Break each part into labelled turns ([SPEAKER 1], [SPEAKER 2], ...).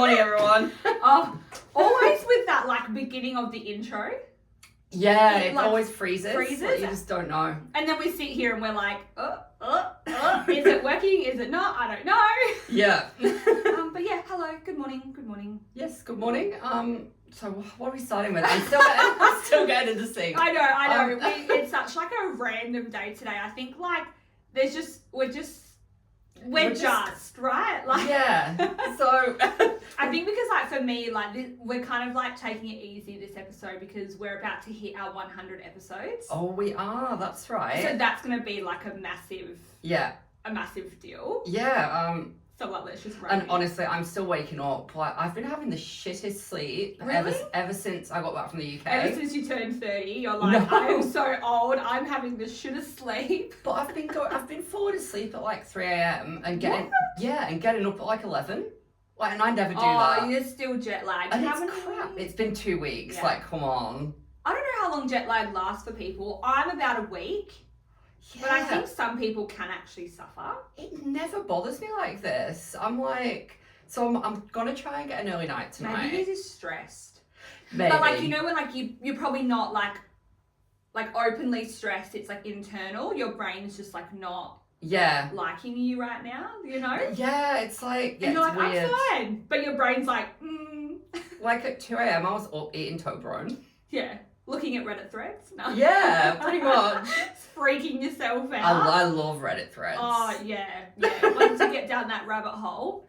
[SPEAKER 1] morning, everyone.
[SPEAKER 2] Oh, always with that like beginning of the intro.
[SPEAKER 1] Yeah, it
[SPEAKER 2] like,
[SPEAKER 1] always freezes. Like, you just don't know.
[SPEAKER 2] And then we sit here and we're like, is it working? Is it not? I don't know.
[SPEAKER 1] Yeah.
[SPEAKER 2] But yeah, hello, good morning, good morning.
[SPEAKER 1] Yes, good morning. So what are we starting with? I'm still getting into sync.
[SPEAKER 2] I know. It's such like a random day today. I think like we're just right. Like
[SPEAKER 1] yeah. So
[SPEAKER 2] I think because like for me like we're kind of like taking it easy this episode because we're about to hit our 100 episodes.
[SPEAKER 1] Oh, we are. That's right.
[SPEAKER 2] So that's gonna be like a massive deal.
[SPEAKER 1] Yeah.
[SPEAKER 2] So like let's just
[SPEAKER 1] and honestly, I'm still waking up. Like I've been having the shittest sleep ever sinst I got back from the UK.
[SPEAKER 2] Ever since you turned 30, you're like, no. I am so old. I'm having the shittest sleep.
[SPEAKER 1] But I've been falling asleep at like 3 a.m. and getting up at like 11. Like, and I never do that.
[SPEAKER 2] Oh, you're still jet lagged.
[SPEAKER 1] And it's crap. It's been 2 weeks. Yeah. Like, come on.
[SPEAKER 2] I don't know how long jet lag lasts for people. I'm about a week. Yeah. But I think some people can actually suffer.
[SPEAKER 1] It never bothers me like this. I'm like, so I'm gonna try and get an early night tonight.
[SPEAKER 2] Maybe you're just stressed.
[SPEAKER 1] Maybe.
[SPEAKER 2] But like, you know when like you're probably not like openly stressed, it's like internal. Your brain's just like not liking you right now, you know?
[SPEAKER 1] Yeah, it's like,
[SPEAKER 2] and you're like,
[SPEAKER 1] weird.
[SPEAKER 2] I'm fine. But your brain's like,
[SPEAKER 1] Like at 2 a.m. I was up eating Toblerone.
[SPEAKER 2] Yeah. Looking at Reddit threads? No.
[SPEAKER 1] Yeah, pretty much.
[SPEAKER 2] Freaking yourself out.
[SPEAKER 1] I love Reddit threads.
[SPEAKER 2] Oh, yeah. Once you get down that rabbit hole.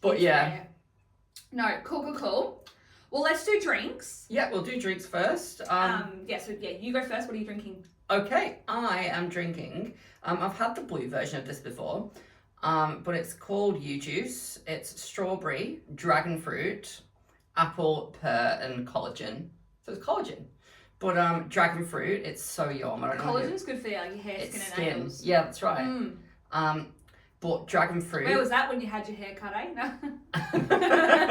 [SPEAKER 1] But yeah.
[SPEAKER 2] There. No, cool. Well, let's do drinks.
[SPEAKER 1] Yeah, we'll do drinks first.
[SPEAKER 2] You go first. What are you drinking?
[SPEAKER 1] Okay, I am drinking. I've had the blue version of this before, but it's called U-Juice. It's strawberry, dragon fruit, apple, pear, and collagen. So it's collagen. But dragon fruit, it's so yum.
[SPEAKER 2] Collagen's good for your hair, skin, and nails.
[SPEAKER 1] Yeah, that's right. But dragon fruit.
[SPEAKER 2] Where was that when you had your hair cut, eh? No.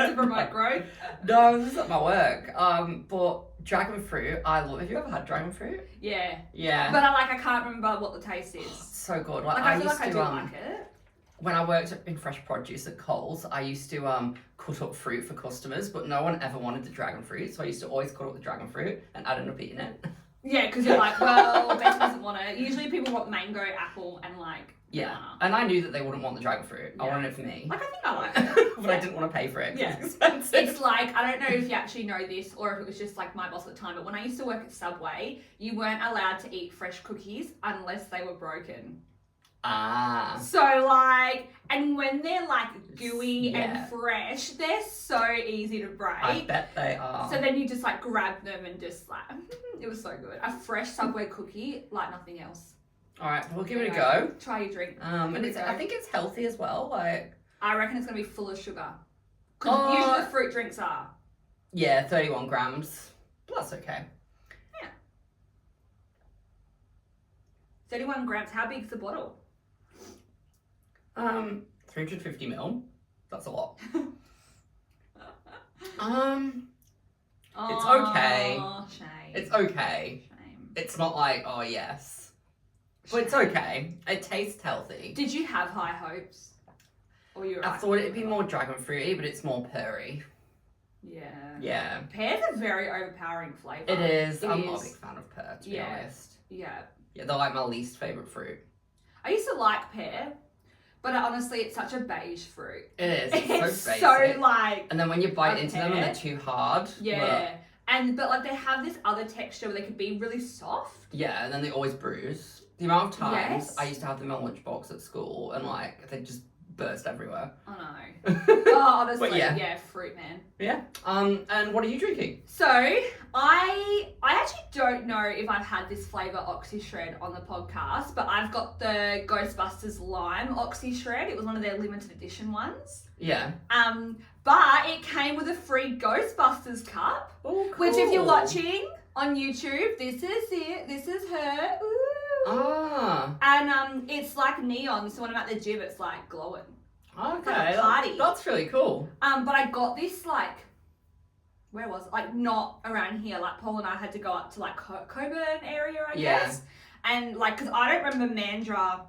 [SPEAKER 2] To promote growth.
[SPEAKER 1] No, this is at my work. But dragon fruit, I love. Have you ever had dragon fruit?
[SPEAKER 2] Yeah.
[SPEAKER 1] Yeah.
[SPEAKER 2] But I can't remember what the taste is.
[SPEAKER 1] So good.
[SPEAKER 2] I feel like I do like it.
[SPEAKER 1] When I worked in fresh produce at Coles, I used to cut up fruit for customers, but no one ever wanted the dragon fruit, so I used to always cut up the dragon fruit, and I'd end up eating it.
[SPEAKER 2] Yeah, because you're like, well, Beth doesn't want it. Usually people want mango, apple, and like banana.
[SPEAKER 1] And I knew that they wouldn't want the dragon fruit. I wanted it for me.
[SPEAKER 2] Like, I think I like it.
[SPEAKER 1] But I didn't want to pay for it because
[SPEAKER 2] it's
[SPEAKER 1] expensive.
[SPEAKER 2] It's like, I don't know if you actually know this or if it was just like my boss at the time, but when I used to work at Subway, you weren't allowed to eat fresh cookies unless they were broken. So like, and when they're like gooey and fresh, they're so easy to break.
[SPEAKER 1] I bet they are.
[SPEAKER 2] So then you just like grab them and just like, it was so good. A fresh Subway cookie, like nothing else.
[SPEAKER 1] All right, we'll give it a go.
[SPEAKER 2] Try your drink.
[SPEAKER 1] And I think it's healthy as well. Like,
[SPEAKER 2] I reckon it's gonna be full of sugar. Because usually the fruit drinks are.
[SPEAKER 1] Yeah, 31 grams. But that's okay.
[SPEAKER 2] Yeah. 31 grams. How big's the bottle?
[SPEAKER 1] 350 ml. That's a lot. It's okay.
[SPEAKER 2] Shame.
[SPEAKER 1] It's okay.
[SPEAKER 2] Shame.
[SPEAKER 1] It's not like, oh yes. But it's okay. It tastes healthy.
[SPEAKER 2] Did you have high hopes? Or you were
[SPEAKER 1] I thought it'd be more dragon fruity, but it's more peary.
[SPEAKER 2] Yeah.
[SPEAKER 1] Yeah.
[SPEAKER 2] Pear's a very overpowering flavour.
[SPEAKER 1] It is. I'm not a big fan of pear, to be honest.
[SPEAKER 2] Yeah.
[SPEAKER 1] Yeah, they're like my least favourite fruit.
[SPEAKER 2] I used to like pear, but honestly, it's such a beige fruit.
[SPEAKER 1] It is. It's so
[SPEAKER 2] basic.
[SPEAKER 1] So
[SPEAKER 2] like.
[SPEAKER 1] And then when you bite into them and they're too hard.
[SPEAKER 2] Yeah. But like they have this other texture where they could be really soft.
[SPEAKER 1] Yeah, and then they always bruise. The amount of times I used to have them in my lunchbox at school and like they just burst everywhere.
[SPEAKER 2] I know. Oh, honestly, yeah, fruit man.
[SPEAKER 1] Yeah. And what are you drinking?
[SPEAKER 2] So I actually don't know if I've had this flavour Oxy Shred on the podcast, but I've got the Ghostbusters Lime Oxy Shred. It was one of their limited edition ones.
[SPEAKER 1] Yeah.
[SPEAKER 2] But it came with a free Ghostbusters cup.
[SPEAKER 1] Oh, cool.
[SPEAKER 2] Which if you're watching on YouTube, this is it. This is her. Ooh. And it's like neon, so when I'm at the gym, it's like glowing.
[SPEAKER 1] Okay,
[SPEAKER 2] like a party.
[SPEAKER 1] That's really cool.
[SPEAKER 2] But I got this like, where was it? Like not around here. Like Paul and I had to go up to like Coburn area, I guess. And like, cause I don't remember Mandra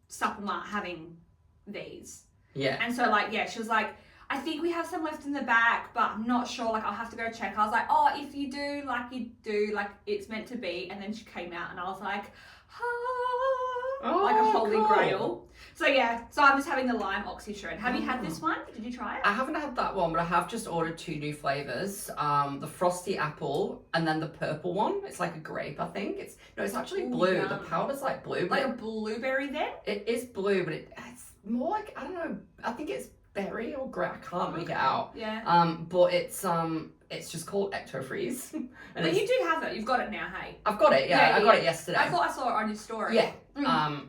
[SPEAKER 2] supplement having these.
[SPEAKER 1] Yeah.
[SPEAKER 2] And so like, she was like, I think we have some left in the back, but I'm not sure. Like, I'll have to go check. I was like, oh, if you do, like, it's meant to be. And then she came out and I was like, like a holy grail. So yeah, so I'm just having the lime oxy shred. Have you had this one? Did you try it?
[SPEAKER 1] I haven't had that one, but I have just ordered 2 new flavors. The frosty apple and then the purple one. It's like a grape, I think. It's actually blue.
[SPEAKER 2] Yum.
[SPEAKER 1] The powder's like blue.
[SPEAKER 2] Like a blueberry then?
[SPEAKER 1] It is blue, but it's more like, I don't know, I think it's berry or grape. I can't make it out.
[SPEAKER 2] Yeah.
[SPEAKER 1] But it's just called Ecto Freeze.
[SPEAKER 2] But you do have it. You've got it now, hey?
[SPEAKER 1] I've got it. Yeah, I got it yesterday.
[SPEAKER 2] I thought I saw it on your story.
[SPEAKER 1] Yeah.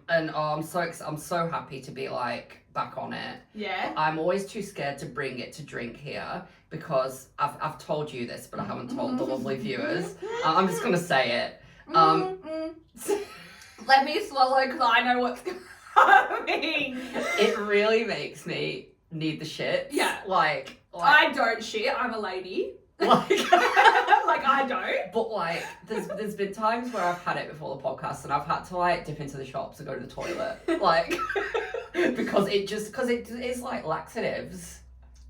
[SPEAKER 1] And I'm so happy to be like back on it.
[SPEAKER 2] Yeah.
[SPEAKER 1] I'm always too scared to bring it to drink here because I've told you this, but I haven't told the lovely viewers. I'm just gonna say it.
[SPEAKER 2] Let me swallow because I know what's coming.
[SPEAKER 1] It really makes me need the shits.
[SPEAKER 2] Yeah.
[SPEAKER 1] Like
[SPEAKER 2] I don't shit. I'm a lady.
[SPEAKER 1] Like,
[SPEAKER 2] like I don't.
[SPEAKER 1] But like, there's been times where I've had it before the podcast and I've had to like dip into the shops and go to the toilet, like, because it's like laxatives.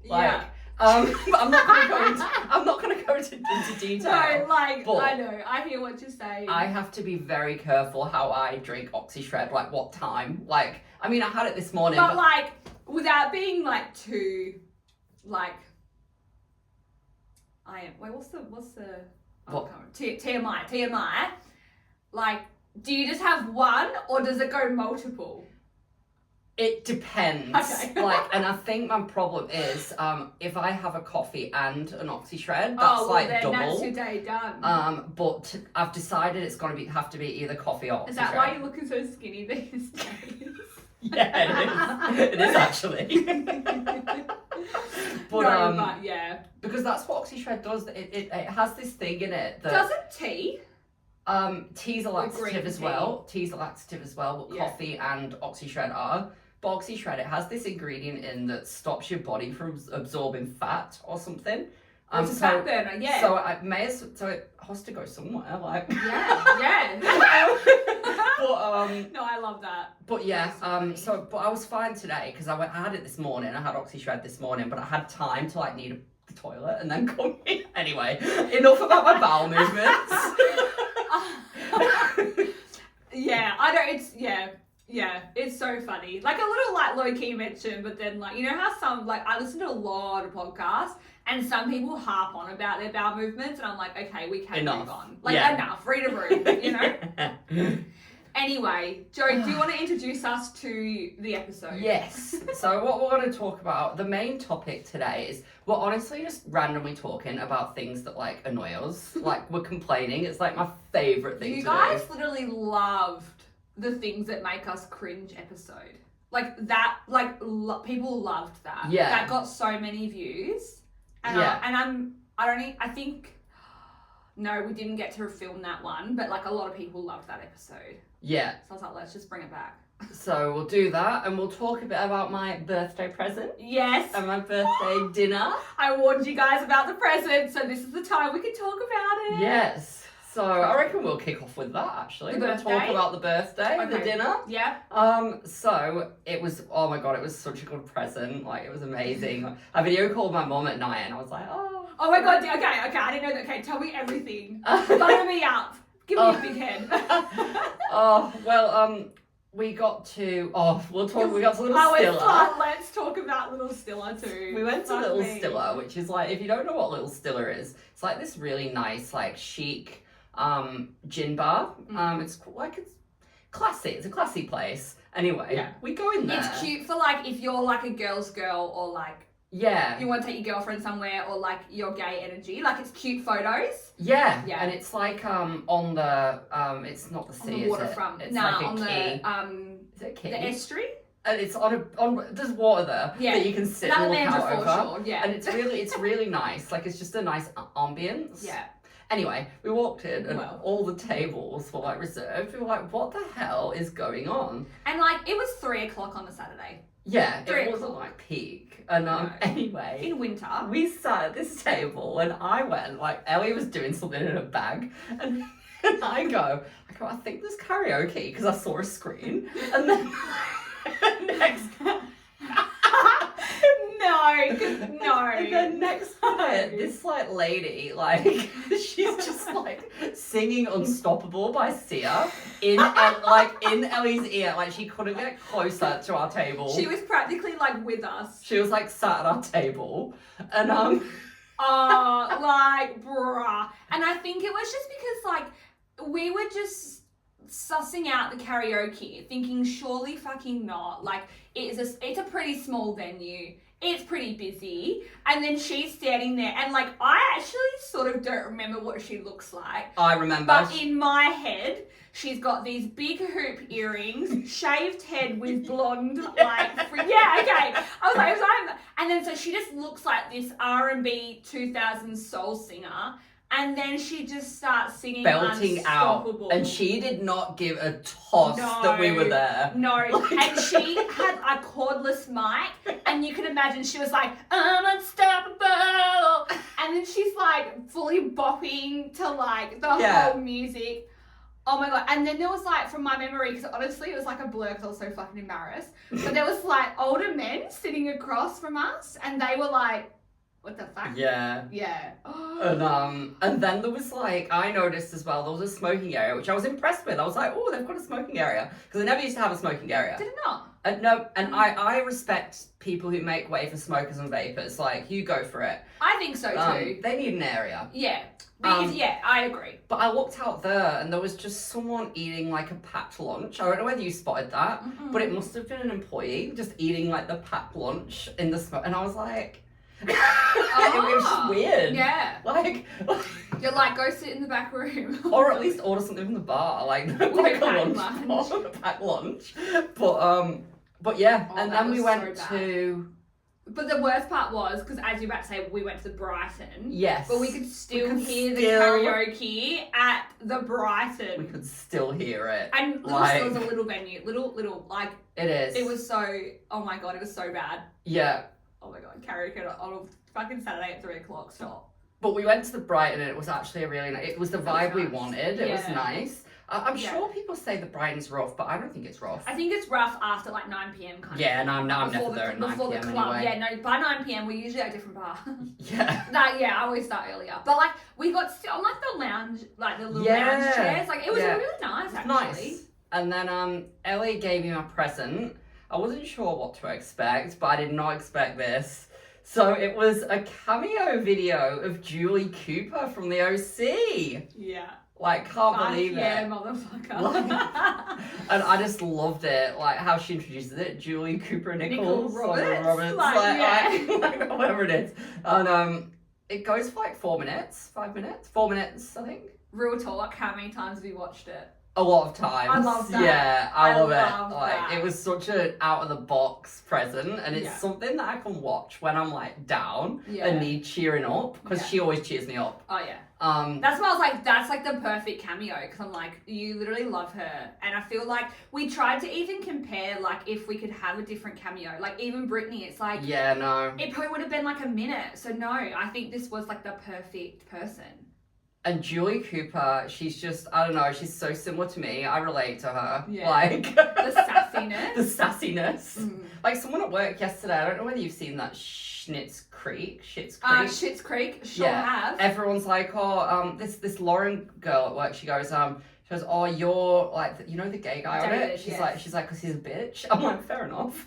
[SPEAKER 1] Like,
[SPEAKER 2] Yeah.
[SPEAKER 1] But I'm not gonna go into detail.
[SPEAKER 2] No, like,
[SPEAKER 1] but
[SPEAKER 2] I know. I hear what you're saying.
[SPEAKER 1] I have to be very careful how I drink OxyShred. Like, what time? Like, I mean, I had it this morning,
[SPEAKER 2] but like, without being like too, like. What's the
[SPEAKER 1] what?
[SPEAKER 2] TMI. Like, do you just have one or does it go multiple?
[SPEAKER 1] It depends.
[SPEAKER 2] Okay.
[SPEAKER 1] Like, and I think my problem is, if I have a coffee and an OxyShred, that's like
[SPEAKER 2] then
[SPEAKER 1] double.
[SPEAKER 2] That's your day done.
[SPEAKER 1] But I've decided it's gonna have to be either coffee or OxyShred.
[SPEAKER 2] Is that why you're looking so skinny these days?
[SPEAKER 1] Yeah, it is. It is actually.
[SPEAKER 2] But yeah.
[SPEAKER 1] Because that's what OxyShred does. It has this thing in it that.
[SPEAKER 2] Doesn't tea?
[SPEAKER 1] Tea's a laxative as well. Tea's a laxative as well, but coffee and OxyShred are. But OxyShred, it has this ingredient in that stops your body from absorbing fat or something.
[SPEAKER 2] It's a fat burner, yeah.
[SPEAKER 1] So it has to go somewhere, like.
[SPEAKER 2] Yeah.
[SPEAKER 1] But
[SPEAKER 2] no, I love that.
[SPEAKER 1] But yeah, but I was fine today because I had it this morning. I had OxyShred this morning, but I had time to like need the toilet and then come in. Anyway, enough about my bowel movements.
[SPEAKER 2] Yeah, I know. It's so funny. Like a little like low key mention, but then like, you know how some, like, I listen to a lot of podcasts and some people harp on about their bowel movements and I'm like, okay, we can move on. Like, enough, read a room, you know? Anyway, Joe, do you want to introduce us to the episode?
[SPEAKER 1] Yes. So what we're going to talk about, the main topic today is we're honestly just randomly talking about things that like annoy us. Like, we're complaining. It's like my favourite thing to do.
[SPEAKER 2] You guys literally loved the things that make us cringe episode. Like that, like people loved that.
[SPEAKER 1] Yeah.
[SPEAKER 2] That got so many views. And I think, no, we didn't get to film that one, but like a lot of people loved that episode.
[SPEAKER 1] Yeah.
[SPEAKER 2] So I was like, let's just bring it back.
[SPEAKER 1] So we'll do that and we'll talk a bit about my birthday present.
[SPEAKER 2] Yes.
[SPEAKER 1] And my birthday dinner.
[SPEAKER 2] I warned you guys about the present, so this is the time we can talk about it.
[SPEAKER 1] Yes. So I reckon we'll kick off with that actually.
[SPEAKER 2] The birthday?
[SPEAKER 1] We'll talk about the birthday, the dinner.
[SPEAKER 2] Yeah.
[SPEAKER 1] So it was, oh my God, it was such a good present. Like, it was amazing. I video called my mum at night and I was like,
[SPEAKER 2] Oh my God, okay, I didn't know that. Okay, tell me everything. Butter me up. Give me a big head.
[SPEAKER 1] We got to, we got to Little Stiller.
[SPEAKER 2] Let's talk about Little Stiller too.
[SPEAKER 1] We went to Little Stiller, which is like, if you don't know what Little Stiller is, it's like this really nice, like chic gin bar. It's classy. It's a classy place. Anyway, we go in there.
[SPEAKER 2] It's cute for like if you're like a girl's girl or like you want to take your girlfriend somewhere or like your gay energy. Like it's cute photos.
[SPEAKER 1] Yeah. And it's like on the it's not the sea,
[SPEAKER 2] on the waterfront.
[SPEAKER 1] It's like a
[SPEAKER 2] on
[SPEAKER 1] quay. Is it a quay?
[SPEAKER 2] The estuary.
[SPEAKER 1] And it's on there's water there that you can sit and look out over.
[SPEAKER 2] Sure,
[SPEAKER 1] and it's really nice. Like, it's just a nice ambience.
[SPEAKER 2] Yeah.
[SPEAKER 1] Anyway, we walked in and all the tables were like reserved. We were like, what the hell is going on?
[SPEAKER 2] And like it was 3:00 on a Saturday.
[SPEAKER 1] Yeah, it wasn't like peak. And anyway,
[SPEAKER 2] in winter,
[SPEAKER 1] we sat at this table and I went, like, Ellie was doing something in a bag and I go, I think there's karaoke because I saw a screen. And then next
[SPEAKER 2] No.
[SPEAKER 1] And then next minute, this like lady, like she's just like singing "Unstoppable" by Sia in Ellie's ear. Like she couldn't get closer to our table.
[SPEAKER 2] She was practically like with us.
[SPEAKER 1] She was like sat at our table, and
[SPEAKER 2] Oh, like bruh. And I think it was just because like we were just sussing out the karaoke, thinking surely fucking not. Like it's a pretty small venue. It's pretty busy. And then she's standing there and like I actually sort of don't remember what she looks like.
[SPEAKER 1] I remember.
[SPEAKER 2] But in my head, she's got these big hoop earrings, shaved head with blonde, like, okay. I was like, and then so she just looks like this R&B 2000s soul singer. And then she just starts singing
[SPEAKER 1] belting out, and she did not give a toss that we were there.
[SPEAKER 2] No, and she had a cordless mic, and you can imagine she was like, I'm unstoppable, and then she's like fully bopping to like the whole music. Oh my god! And then there was like, from my memory, because honestly it was like a blur because I was so fucking embarrassed. But there was like older men sitting across from us, and they were like, what the fuck?
[SPEAKER 1] Yeah.
[SPEAKER 2] Yeah.
[SPEAKER 1] And then there was like, I noticed as well, there was a smoking area, which I was impressed with. I was like, oh, they've got a smoking area. Because they never used to have a smoking area.
[SPEAKER 2] Did it not?
[SPEAKER 1] No, and I respect people who make way for smokers and vapors. Like, you go for it.
[SPEAKER 2] I think so too.
[SPEAKER 1] They need an area.
[SPEAKER 2] Yeah. Yeah, I agree.
[SPEAKER 1] But I looked out there and there was just someone eating like a packed lunch. I don't know whether you spotted that, but it must have been an employee just eating like the packed lunch in the smoke. And I was like... It was just weird.
[SPEAKER 2] Yeah.
[SPEAKER 1] Like
[SPEAKER 2] you're like, go sit in the back room.
[SPEAKER 1] Or at least order something from the bar. Like a packed lunch. But yeah. And then we went to...
[SPEAKER 2] But the worst part was, because as you're about to say, we went to the Brighton.
[SPEAKER 1] Yes.
[SPEAKER 2] But we could still hear the karaoke at the Brighton.
[SPEAKER 1] We could still hear it.
[SPEAKER 2] And like, it was a little venue. Little, like...
[SPEAKER 1] It is.
[SPEAKER 2] It was so... Oh my god, it was so bad.
[SPEAKER 1] Yeah.
[SPEAKER 2] Oh my god, karaoke on a fucking Saturday at 3 o'clock, stop.
[SPEAKER 1] But we went to the Brighton and it was actually a really nice... It was the vibe we wanted. It was nice. I'm sure people say the Brighton's rough, but I don't think it's rough.
[SPEAKER 2] I think it's rough after like 9 p.m. kind of.
[SPEAKER 1] Yeah, and I'm never there at 9
[SPEAKER 2] before
[SPEAKER 1] p.m.
[SPEAKER 2] the club.
[SPEAKER 1] anyway.
[SPEAKER 2] Yeah, no, by 9 p.m. we're usually at a different bar.
[SPEAKER 1] Yeah.
[SPEAKER 2] I always start earlier. But like, we got on like the lounge, like the little lounge chairs. Like, it was really nice, actually.
[SPEAKER 1] Nice. And then Ellie gave me my present. I wasn't sure what to expect, but I did not expect this. So it was a cameo video of Julie Cooper from the OC.
[SPEAKER 2] Yeah.
[SPEAKER 1] Like, can't believe it.
[SPEAKER 2] Yeah, motherfucker.
[SPEAKER 1] Like, and I just loved it. Like, how she introduces it. Julie Cooper Nichols.
[SPEAKER 2] Roberts.
[SPEAKER 1] Like, whatever it is. And it goes for like 4 minutes, 5 minutes, 4 minutes, I think.
[SPEAKER 2] Real talk, how many times have you watched it?
[SPEAKER 1] A lot of times.
[SPEAKER 2] I love that.
[SPEAKER 1] Yeah, I love it.
[SPEAKER 2] That.
[SPEAKER 1] Like, it was such an out of the box present, and it's something that I can watch when I'm like down and need cheering up, because she always cheers me up.
[SPEAKER 2] Oh yeah. That's why I was like, that's like the perfect cameo, because I'm like, you literally love her, and I feel like we tried to even compare like if we could have a different cameo, like even Britney, it's like it probably would have been like a minute. So no, I think this was like the perfect person.
[SPEAKER 1] And Julie Cooper, she's just, I don't know, she's so similar to me. I relate to her.
[SPEAKER 2] Yeah.
[SPEAKER 1] Like...
[SPEAKER 2] the sassiness.
[SPEAKER 1] The sassiness. Mm. Like, someone at work yesterday, I don't know whether you've seen that Schitt's Creek.
[SPEAKER 2] Schitt's Creek, sure have.
[SPEAKER 1] Everyone's like, oh, this Lauren girl at work, she goes, oh, you're, like, you know the gay guy on it? She's like, because he's a bitch. I'm like, fair enough.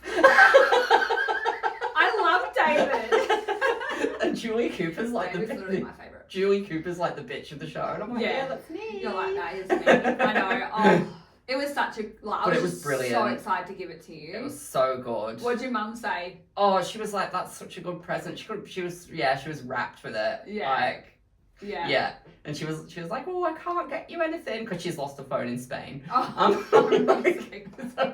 [SPEAKER 2] I love David.
[SPEAKER 1] And Julie Cooper's like
[SPEAKER 2] David's literally my favourite.
[SPEAKER 1] Julie Cooper's like the bitch of the show, and I'm like, yeah that's me.
[SPEAKER 2] You're like, that is me. I know. Oh, it was such a... Like,
[SPEAKER 1] but it was brilliant.
[SPEAKER 2] So excited to give it to you.
[SPEAKER 1] It was so good.
[SPEAKER 2] What'd your mum say?
[SPEAKER 1] Oh, she was like, that's such a good present. She was wrapped with it.
[SPEAKER 2] Yeah.
[SPEAKER 1] Like...
[SPEAKER 2] Yeah.
[SPEAKER 1] Yeah. And she was like, oh, I can't get you anything, because she's lost her phone in Spain.
[SPEAKER 2] Oh.
[SPEAKER 1] So,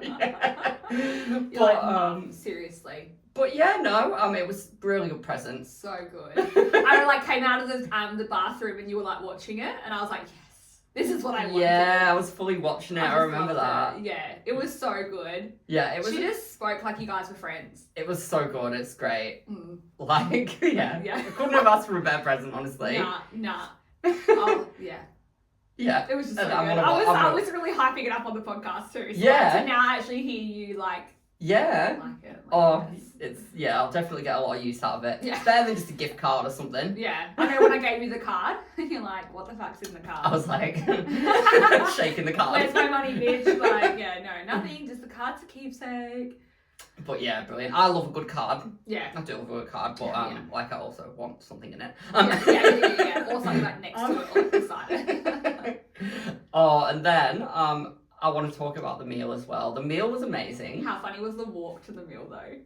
[SPEAKER 1] yeah.
[SPEAKER 2] You're like, Mum, seriously.
[SPEAKER 1] But yeah, no, it was a really good present.
[SPEAKER 2] So good. I like came out of the bathroom and you were like watching it, and I was like, yes, this is what I wanted.
[SPEAKER 1] Yeah, I was fully watching it. I remember that.
[SPEAKER 2] Yeah, it was so good.
[SPEAKER 1] Yeah, it was.
[SPEAKER 2] She just spoke like you guys were friends.
[SPEAKER 1] It was so good. It's great.
[SPEAKER 2] Mm.
[SPEAKER 1] Like, yeah. I couldn't have asked for a better present, honestly.
[SPEAKER 2] Nah. Oh, yeah.
[SPEAKER 1] Yeah.
[SPEAKER 2] It was just so good. I was really hyping it up on the podcast too. So to now actually hear you like
[SPEAKER 1] Yeah.
[SPEAKER 2] I like it.
[SPEAKER 1] Oh, I'll definitely get a lot of use out of it.
[SPEAKER 2] Yeah.
[SPEAKER 1] It's better than just a gift card or something.
[SPEAKER 2] Yeah. I know when I gave you the card, you're like, what the fuck's in the card?
[SPEAKER 1] I was like, shaking the card.
[SPEAKER 2] Where's my money, bitch? Like, yeah, no, nothing. Just the card's a keepsake.
[SPEAKER 1] But yeah, brilliant. I love a good card.
[SPEAKER 2] Yeah.
[SPEAKER 1] I do love a good card, but like I also want something in it.
[SPEAKER 2] Yeah. Or something like next to it or like beside it.
[SPEAKER 1] Oh, and then I want to talk about the meal as well. The meal was amazing.
[SPEAKER 2] How funny was the walk to the meal though?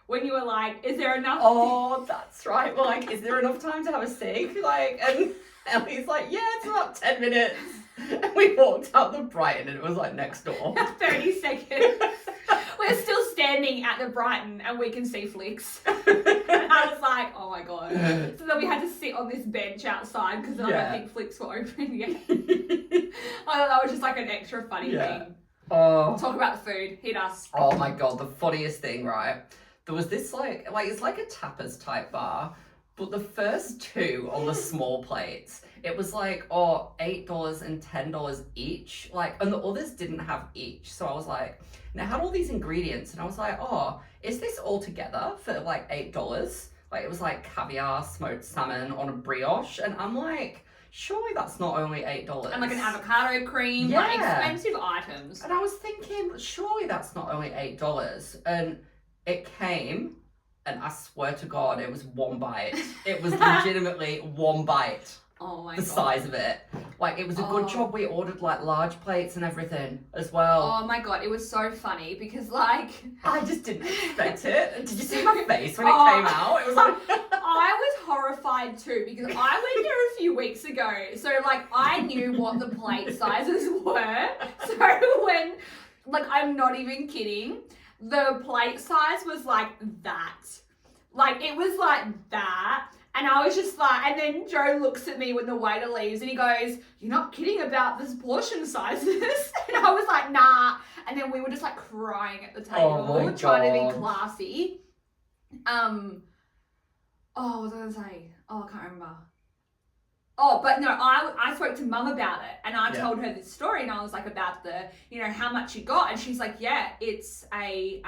[SPEAKER 2] When you were like, is there enough?
[SPEAKER 1] Oh, that's right. We're like, is there enough time to have a steak? Like, and Ellie's like, yeah, it's about 10 minutes. And we walked out the Brighton and it was like next door.
[SPEAKER 2] 30 seconds. We're still standing at the Brighton and we can see flicks. And I was like, oh my God. So then we had to sit on this bench outside because I don't think flicks were open yet. I thought that was just like an extra funny thing.
[SPEAKER 1] Oh.
[SPEAKER 2] Talk about the food. Hit us.
[SPEAKER 1] Oh my God, the funniest thing, right? There was this like it's like a tapas type bar, but the first two on the small plates, it was like, $8 and $10 each. Like, and the others didn't have each. So I was like, and it had all these ingredients, and I was like, is this all together for like $8? Like, it was like caviar, smoked salmon on a brioche, and I'm like, surely that's not only $8.
[SPEAKER 2] And like an avocado cream, like expensive items.
[SPEAKER 1] And I was thinking, surely that's not only $8. And it came, and I swear to God, it was one bite. It was legitimately one bite.
[SPEAKER 2] Oh my
[SPEAKER 1] God. The size of it. Like, it was a good job we ordered, like, large plates and everything as well.
[SPEAKER 2] Oh my God, it was so funny because, like...
[SPEAKER 1] I just didn't expect it. Did you see my face when it came out? It was like...
[SPEAKER 2] I was horrified too because I went here a few weeks ago. So, like, I knew what the plate sizes were. So when, like, I'm not even kidding, the plate size was like that. Like, it was like that. And I was just like, and then Joe looks at me when the waiter leaves and he goes, you're not kidding about this portion sizes? And I was like, nah. And then we were just like crying at the table, trying to be classy. What was I going to say? I can't remember. But no, I spoke to Mum about it and I told her this story and I was like about the, how much you got. And she's like, yeah, it's a,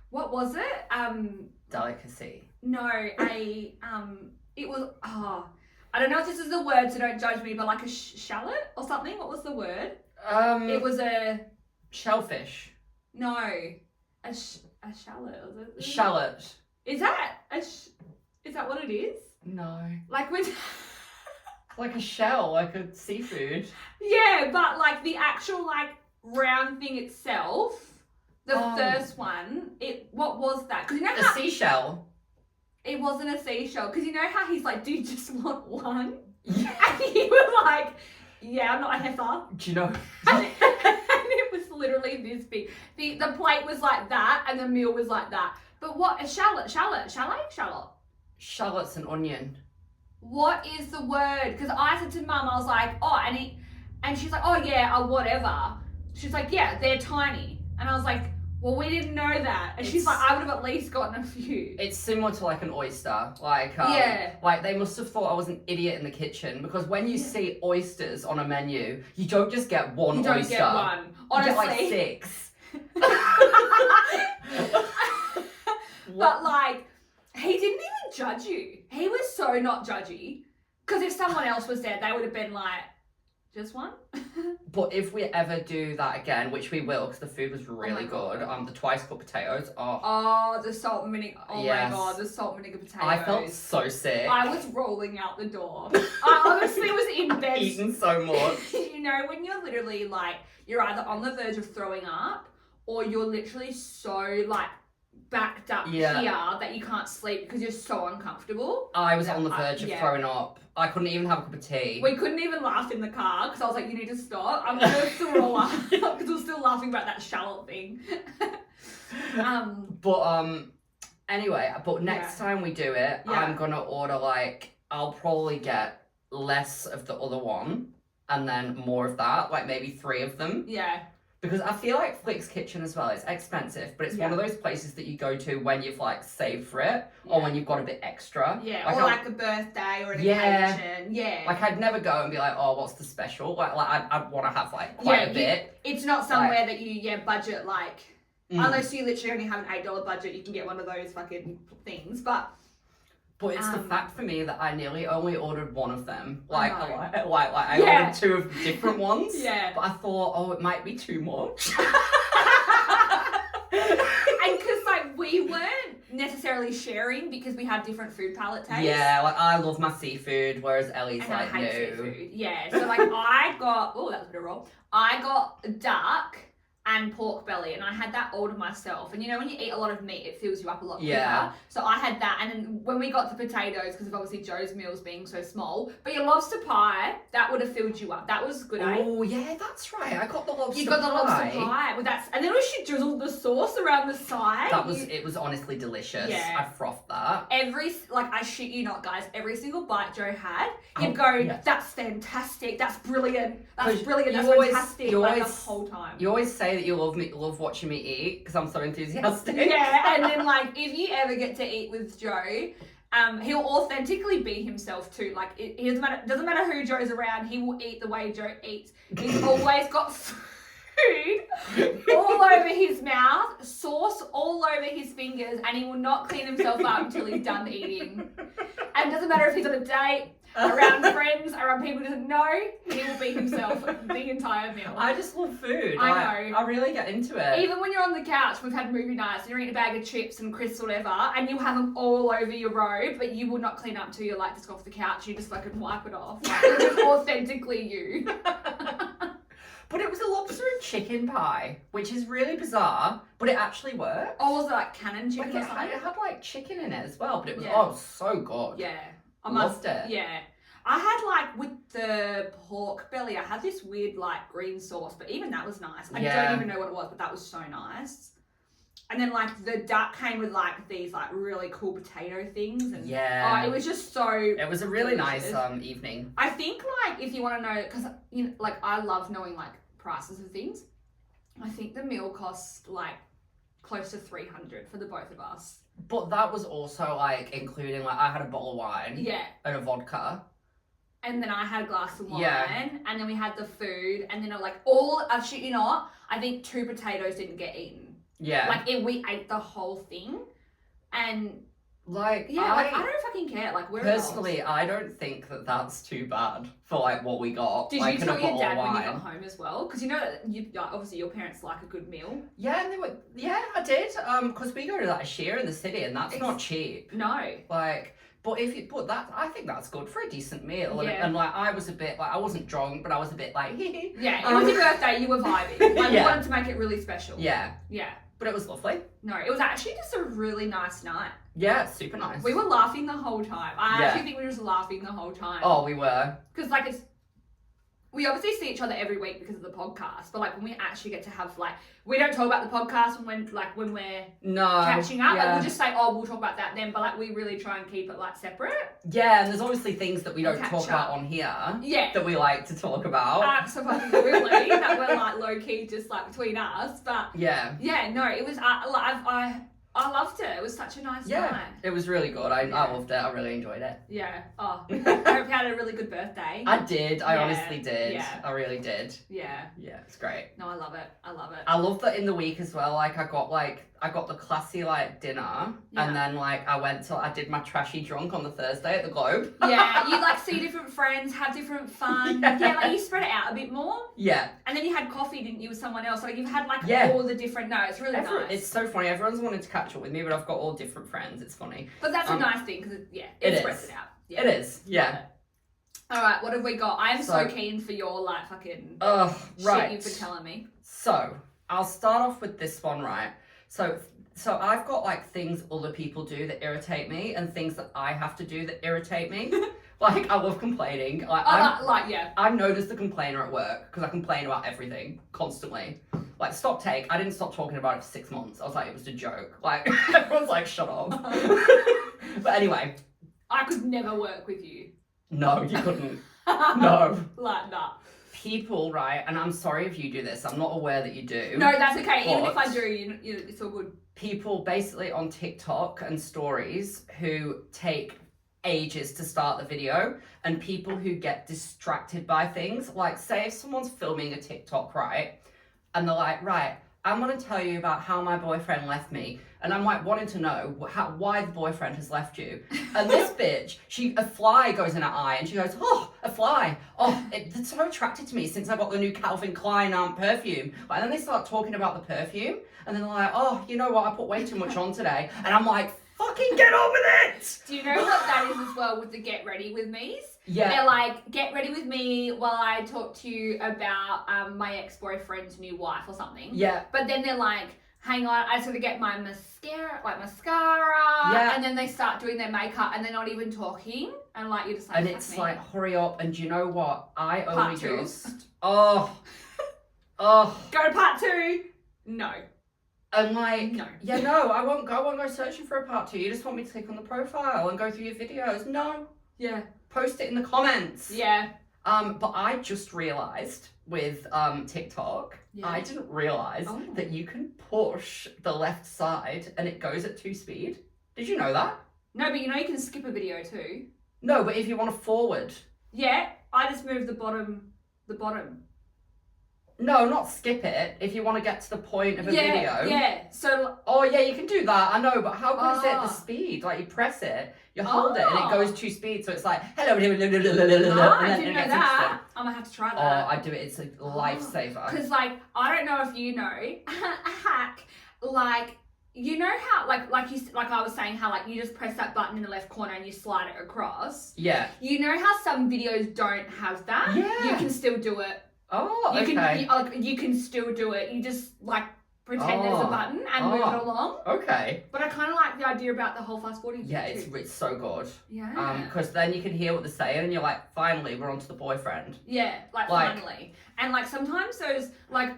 [SPEAKER 2] what was it?
[SPEAKER 1] Delicacy.
[SPEAKER 2] No, it was, I don't know if this is the word, so don't judge me, but like a shallot or something. What was the word? It was a...
[SPEAKER 1] Shellfish.
[SPEAKER 2] No, a shallot. Was it?
[SPEAKER 1] Shallot.
[SPEAKER 2] Is that what it is?
[SPEAKER 1] No.
[SPEAKER 2] Like when...
[SPEAKER 1] Like a shell, like a seafood.
[SPEAKER 2] Yeah, but like the actual like round thing itself, the first one, what was that? Because
[SPEAKER 1] a seashell.
[SPEAKER 2] It wasn't a seashell. Because you know how he's like, do you just want one?
[SPEAKER 1] Yeah.
[SPEAKER 2] And he was like, yeah, I'm not a heifer.
[SPEAKER 1] Do you know?
[SPEAKER 2] And it was literally this big. The plate was like that and the meal was like that. But what? A shallot.
[SPEAKER 1] Shallots and onion.
[SPEAKER 2] What is the word? Because I said to Mum, I was like, and she's like, whatever. She's like, yeah, they're tiny. And I was like, well, we didn't know that. And she's like, I would have at least gotten a few.
[SPEAKER 1] It's similar to like an oyster. Like, like they must have thought I was an idiot in the kitchen because when you see oysters on a menu, you don't just get one oyster.
[SPEAKER 2] You don't get one. Honestly.
[SPEAKER 1] You get like 6.
[SPEAKER 2] But like, he didn't even judge you. He was so not judgy. Because if someone else was there, they would have been like, just one?
[SPEAKER 1] But if we ever do that again, which we will, because the food was really good. The twice cooked potatoes.
[SPEAKER 2] The salt and vinegar. Oh my God, the salt and vinegar potatoes.
[SPEAKER 1] I felt so sick.
[SPEAKER 2] I was rolling out the door. I honestly was in bed.
[SPEAKER 1] Eating so much.
[SPEAKER 2] You know, when you're literally like, you're either on the verge of throwing up, or you're literally so like, backed up here that you can't sleep because you're so uncomfortable.
[SPEAKER 1] I was on the verge of throwing up. I couldn't even have a cup of tea.
[SPEAKER 2] We couldn't even laugh in the car because I was like, you need to stop. I'm going to throw up because we're still laughing about that shallot thing.
[SPEAKER 1] Anyway, next time we do it, I'm going to order like, I'll probably get less of the other one and then more of that, like maybe 3 of them.
[SPEAKER 2] Yeah.
[SPEAKER 1] Because I feel like Flick's Kitchen as well, it's expensive, but it's one of those places that you go to when you've like saved for it or when you've got a bit extra.
[SPEAKER 2] Yeah, like, or like a birthday or an occasion. Yeah.
[SPEAKER 1] Like I'd never go and be like, what's the special? Like I'd want to have like quite a bit.
[SPEAKER 2] It's not somewhere that you budget like Unless you literally only have an $8 budget, you can get one of those fucking things. But
[SPEAKER 1] it's the fact for me that I nearly only ordered one of them. Like I
[SPEAKER 2] Yeah.
[SPEAKER 1] ordered two of different ones.
[SPEAKER 2] Yeah.
[SPEAKER 1] But I thought, oh, it might be too much.
[SPEAKER 2] And because like we weren't necessarily sharing because we had different food palette tastes.
[SPEAKER 1] Yeah, like I love my seafood, whereas Ellie's
[SPEAKER 2] And
[SPEAKER 1] like,
[SPEAKER 2] I hate
[SPEAKER 1] no.
[SPEAKER 2] seafood. Yeah. So like I got, oh, that was a bit of a roll. I got duck and pork belly, and I had that all to myself. And you know, when you eat a lot of meat, it fills you up a lot quicker. So I had that, and then when we got the potatoes, because of obviously Joe's meals being so small, but your lobster pie, that would have filled you up. That was good, eh?
[SPEAKER 1] Oh yeah, that's right. I got the lobster pie.
[SPEAKER 2] You got the lobster pie. Well, and then she drizzled the sauce around the side.
[SPEAKER 1] It was honestly delicious.
[SPEAKER 2] Yeah.
[SPEAKER 1] I frothed that.
[SPEAKER 2] I shit you not, guys, every single bite Joe had, you'd go, that's fantastic, that's brilliant, that's brilliant, that's fantastic, like the whole time.
[SPEAKER 1] You always say that you love watching me eat because I'm so enthusiastic.
[SPEAKER 2] Yeah, and then like if you ever get to eat with Joe, he'll authentically be himself too. Like it doesn't matter who Joe's around, he will eat the way Joe eats. He's always got food all over his mouth, sauce all over his fingers, and he will not clean himself up until he's done eating. And it doesn't matter if he's on a date, around friends, around people he doesn't know, he will be himself the entire meal.
[SPEAKER 1] I just love food.
[SPEAKER 2] I know.
[SPEAKER 1] I really get into it.
[SPEAKER 2] Even when you're on the couch, we've had movie nights, and you're eating a bag of chips and crisps or whatever, and you have them all over your robe, but you will not clean up till you're like just off the couch, you just fucking wipe it off. Like, it's just authentically you.
[SPEAKER 1] But it was a lobster and chicken pie, which is really bizarre, but it actually worked.
[SPEAKER 2] Oh, was it like cannon chicken or
[SPEAKER 1] It
[SPEAKER 2] something?
[SPEAKER 1] had like chicken in it as well, but it was so good.
[SPEAKER 2] Yeah.
[SPEAKER 1] Loved it.
[SPEAKER 2] Yeah. I had like with the pork belly, I had this weird like green sauce, but even that was nice. I don't even know what it was, but that was so nice. And then like the duck came with like these like really cool potato things, and it was just so.
[SPEAKER 1] It was a really
[SPEAKER 2] delicious.
[SPEAKER 1] nice evening.
[SPEAKER 2] I think like if you want to know, because you know, like I love knowing like prices of things. I think the meal cost like close to $300 for the both of us.
[SPEAKER 1] But that was also like including like I had a bottle of wine, and a vodka.
[SPEAKER 2] And then I had a glass of wine,
[SPEAKER 1] Yeah.
[SPEAKER 2] and then we had the food, and then like all, I shit you not, I think 2 potatoes didn't get eaten.
[SPEAKER 1] Yeah.
[SPEAKER 2] Like we ate the whole thing, and
[SPEAKER 1] like
[SPEAKER 2] I don't fucking care. Like we're
[SPEAKER 1] personally, I don't think that that's too bad for like what we got.
[SPEAKER 2] Did
[SPEAKER 1] like,
[SPEAKER 2] you tell your dad when you
[SPEAKER 1] wine.
[SPEAKER 2] got home as well? Because you know that obviously your parents like a good meal.
[SPEAKER 1] Yeah, and they were. Yeah, I did. Because we go to that share in the city, and that's not cheap.
[SPEAKER 2] No.
[SPEAKER 1] Like. But I think that's good for a decent meal. And,
[SPEAKER 2] Yeah.
[SPEAKER 1] and like I was a bit like I wasn't drunk, but I was a bit like
[SPEAKER 2] Yeah, it was your birthday. You were vibing. Like we wanted to make it really special.
[SPEAKER 1] Yeah.
[SPEAKER 2] Yeah.
[SPEAKER 1] But it was lovely.
[SPEAKER 2] No, it was actually just a really nice night.
[SPEAKER 1] Yeah, super nice.
[SPEAKER 2] We were laughing the whole time. I actually think we were just laughing the whole time.
[SPEAKER 1] Oh, we were.
[SPEAKER 2] Because like we obviously see each other every week because of the podcast, but like when we actually get to have like, we don't talk about the podcast when we're catching up.
[SPEAKER 1] Yeah.
[SPEAKER 2] Like we'll just say, oh, we'll talk about that then, but like we really try and keep it like separate.
[SPEAKER 1] Yeah, and there's obviously things that we don't
[SPEAKER 2] Catch
[SPEAKER 1] talk
[SPEAKER 2] up.
[SPEAKER 1] about on here.
[SPEAKER 2] Yeah.
[SPEAKER 1] That we like to talk about.
[SPEAKER 2] Absolutely. That we're like low key just like between us, but
[SPEAKER 1] Yeah.
[SPEAKER 2] yeah, no, it was I loved it. It was such a nice night.
[SPEAKER 1] It was really good. I loved it. I really enjoyed it.
[SPEAKER 2] Yeah. Oh, I hope you had a really good birthday.
[SPEAKER 1] I did. I
[SPEAKER 2] Yeah.
[SPEAKER 1] honestly did.
[SPEAKER 2] Yeah.
[SPEAKER 1] I really did.
[SPEAKER 2] Yeah.
[SPEAKER 1] Yeah, it's great.
[SPEAKER 2] No, I love it. I love it.
[SPEAKER 1] I love that in the week as well. Like I got the classy like dinner, and then like I did my trashy drunk on the Thursday at the Globe.
[SPEAKER 2] Yeah, you like see different friends, have different fun. Yeah, like you spread it out a bit more.
[SPEAKER 1] Yeah.
[SPEAKER 2] And then you had coffee, didn't you, with someone else? Like you've had like all the different. No, it's really nice.
[SPEAKER 1] It's so funny. Everyone's wanted to catch up with me, but I've got all different friends. It's funny.
[SPEAKER 2] But that's a nice thing because it spreads it out. Yeah.
[SPEAKER 1] It is. Yeah.
[SPEAKER 2] All right, what have we got? I am so keen for your like fucking shit you've been telling me.
[SPEAKER 1] So I'll start off with this one, right? So I've got like things other people do that irritate me, and things that I have to do that irritate me. Like I love complaining. I'm known as the complainer at work because I complain about everything constantly. Like stop take. I didn't stop talking about it for 6 months. I was like, it was a joke. Like everyone's like, shut up. But anyway,
[SPEAKER 2] I could never work with you.
[SPEAKER 1] No, you couldn't. No.
[SPEAKER 2] Like that.
[SPEAKER 1] People, right? And I'm sorry if you do this. I'm not aware that you do.
[SPEAKER 2] No, that's okay. Even if I do, it's all good.
[SPEAKER 1] People basically on TikTok and stories who take ages to start the video, and people who get distracted by things. Like say if someone's filming a TikTok, right? And they're like, right, I'm going to tell you about how my boyfriend left me. And I'm like wanting to know why the boyfriend has left you. And this bitch, a fly goes in her eye and she goes, oh, a fly. Oh, it's so attracted to me since I got the new Calvin Klein perfume. And then they start talking about the perfume. And then they're like, oh, you know what? I put way too much on today. And I'm like, fucking get on with it!
[SPEAKER 2] Do you know what that is as well with the get ready with me's?
[SPEAKER 1] Yeah.
[SPEAKER 2] They're like, get ready with me while I talk to you about my ex-boyfriend's new wife or something.
[SPEAKER 1] Yeah.
[SPEAKER 2] But then they're like, hang on, I just got to get my mascara.
[SPEAKER 1] Yeah.
[SPEAKER 2] And then they start doing their makeup and they're not even talking. And like, you're just like,
[SPEAKER 1] and it's like, hurry up. And do you know what? I only
[SPEAKER 2] Part two.
[SPEAKER 1] just, oh.
[SPEAKER 2] Go to part 2. No.
[SPEAKER 1] And like,
[SPEAKER 2] no.
[SPEAKER 1] Yeah, no, I won't go searching for a part 2. You just want me to click on the profile and go through your videos. No.
[SPEAKER 2] Yeah.
[SPEAKER 1] Post it in the comments.
[SPEAKER 2] Yeah.
[SPEAKER 1] But I just realised with TikTok, I didn't realise that you can push the left side and it goes at 2 speed. Did you know that?
[SPEAKER 2] No, but you know you can skip a video too.
[SPEAKER 1] No, but if you want to forward.
[SPEAKER 2] Yeah, I just moved the bottom.
[SPEAKER 1] No, not skip it. If you want to get to the point of a video.
[SPEAKER 2] Yeah, so...
[SPEAKER 1] Oh, yeah, you can do that. I know, but how good is it, the speed? Like, you press it, you hold it, and it goes 2 speeds. So it's like, hello,
[SPEAKER 2] I didn't know that. I'm going to have to try that.
[SPEAKER 1] Oh, I do it. It's a lifesaver.
[SPEAKER 2] Because, like, I don't know if you know, a hack, like... You know how, like I was saying, how, like, you just press that button in the left corner and you slide it across?
[SPEAKER 1] Yeah.
[SPEAKER 2] You know how some videos don't have that?
[SPEAKER 1] Yeah.
[SPEAKER 2] You can still do it.
[SPEAKER 1] Oh, okay.
[SPEAKER 2] You can still do it. You just, like, pretend there's a button and move it along.
[SPEAKER 1] Okay.
[SPEAKER 2] But I kind of like the idea about the whole fast forwarding.
[SPEAKER 1] Yeah, it's so good.
[SPEAKER 2] Yeah.
[SPEAKER 1] Because then you can hear what they're saying and you're like, finally, we're on to the boyfriend.
[SPEAKER 2] Yeah, like finally. And, like, sometimes those, like...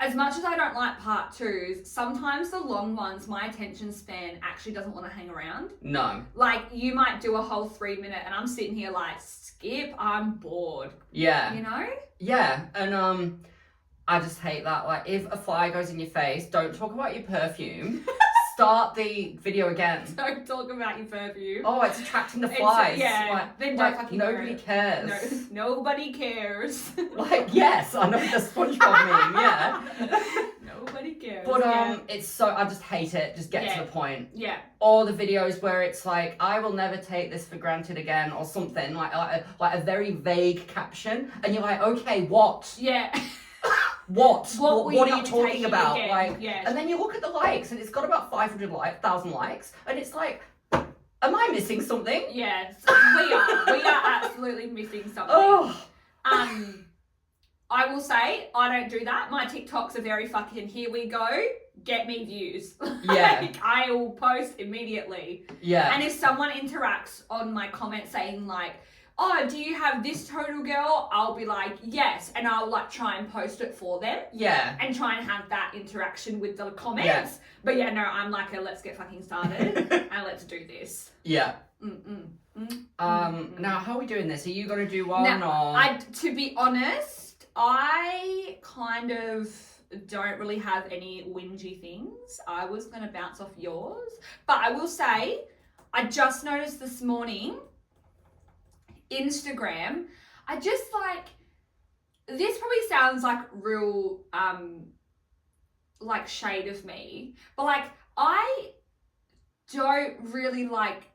[SPEAKER 2] As much as I don't like part 2s, sometimes the long ones, my attention span actually doesn't want to hang around.
[SPEAKER 1] No.
[SPEAKER 2] Like, you might do a whole 3 minute and I'm sitting here like, skip, I'm bored.
[SPEAKER 1] Yeah.
[SPEAKER 2] You know?
[SPEAKER 1] Yeah, and I just hate that. Like, if a fly goes in your face, don't talk about your perfume. Start the video again.
[SPEAKER 2] Don't talk about your perfume.
[SPEAKER 1] Oh, it's attracting the flies.
[SPEAKER 2] Then don't fucking
[SPEAKER 1] nobody cares.
[SPEAKER 2] No, nobody cares.
[SPEAKER 1] Like, yes, I know the SpongeBob meme, yeah.
[SPEAKER 2] Nobody cares.
[SPEAKER 1] But it's so, I just hate it. Just get to the point.
[SPEAKER 2] Yeah.
[SPEAKER 1] Or the videos where it's like, I will never take this for granted again, or something like a very vague caption, and you're like, okay, what?
[SPEAKER 2] Yeah.
[SPEAKER 1] What are you talking about?
[SPEAKER 2] Again?
[SPEAKER 1] Like,
[SPEAKER 2] yeah.
[SPEAKER 1] And then you look at the likes, and it's got about 500,000 likes, and it's like, am I missing something?
[SPEAKER 2] Yes, we are absolutely missing something.
[SPEAKER 1] Oh.
[SPEAKER 2] I will say, I don't do that. My TikToks are very fucking, here we go, get me views.
[SPEAKER 1] Yeah.
[SPEAKER 2] Like, I will post immediately.
[SPEAKER 1] Yeah.
[SPEAKER 2] And if someone interacts on my comment saying like, oh, do you have this total, girl? I'll be like, yes. And I'll like try and post it for them.
[SPEAKER 1] Yeah.
[SPEAKER 2] And try and have that interaction with the comments.
[SPEAKER 1] Yeah.
[SPEAKER 2] But yeah, no, I'm like, let's get fucking started and let's do this.
[SPEAKER 1] Yeah. Now, how are we doing this? Are you going to do one
[SPEAKER 2] or? To be honest, I kind of don't really have any whingy things. I was going to bounce off yours. But I will say, I just noticed this morning, Instagram, I just like, this probably sounds like real, like shade of me, but like, I don't really like,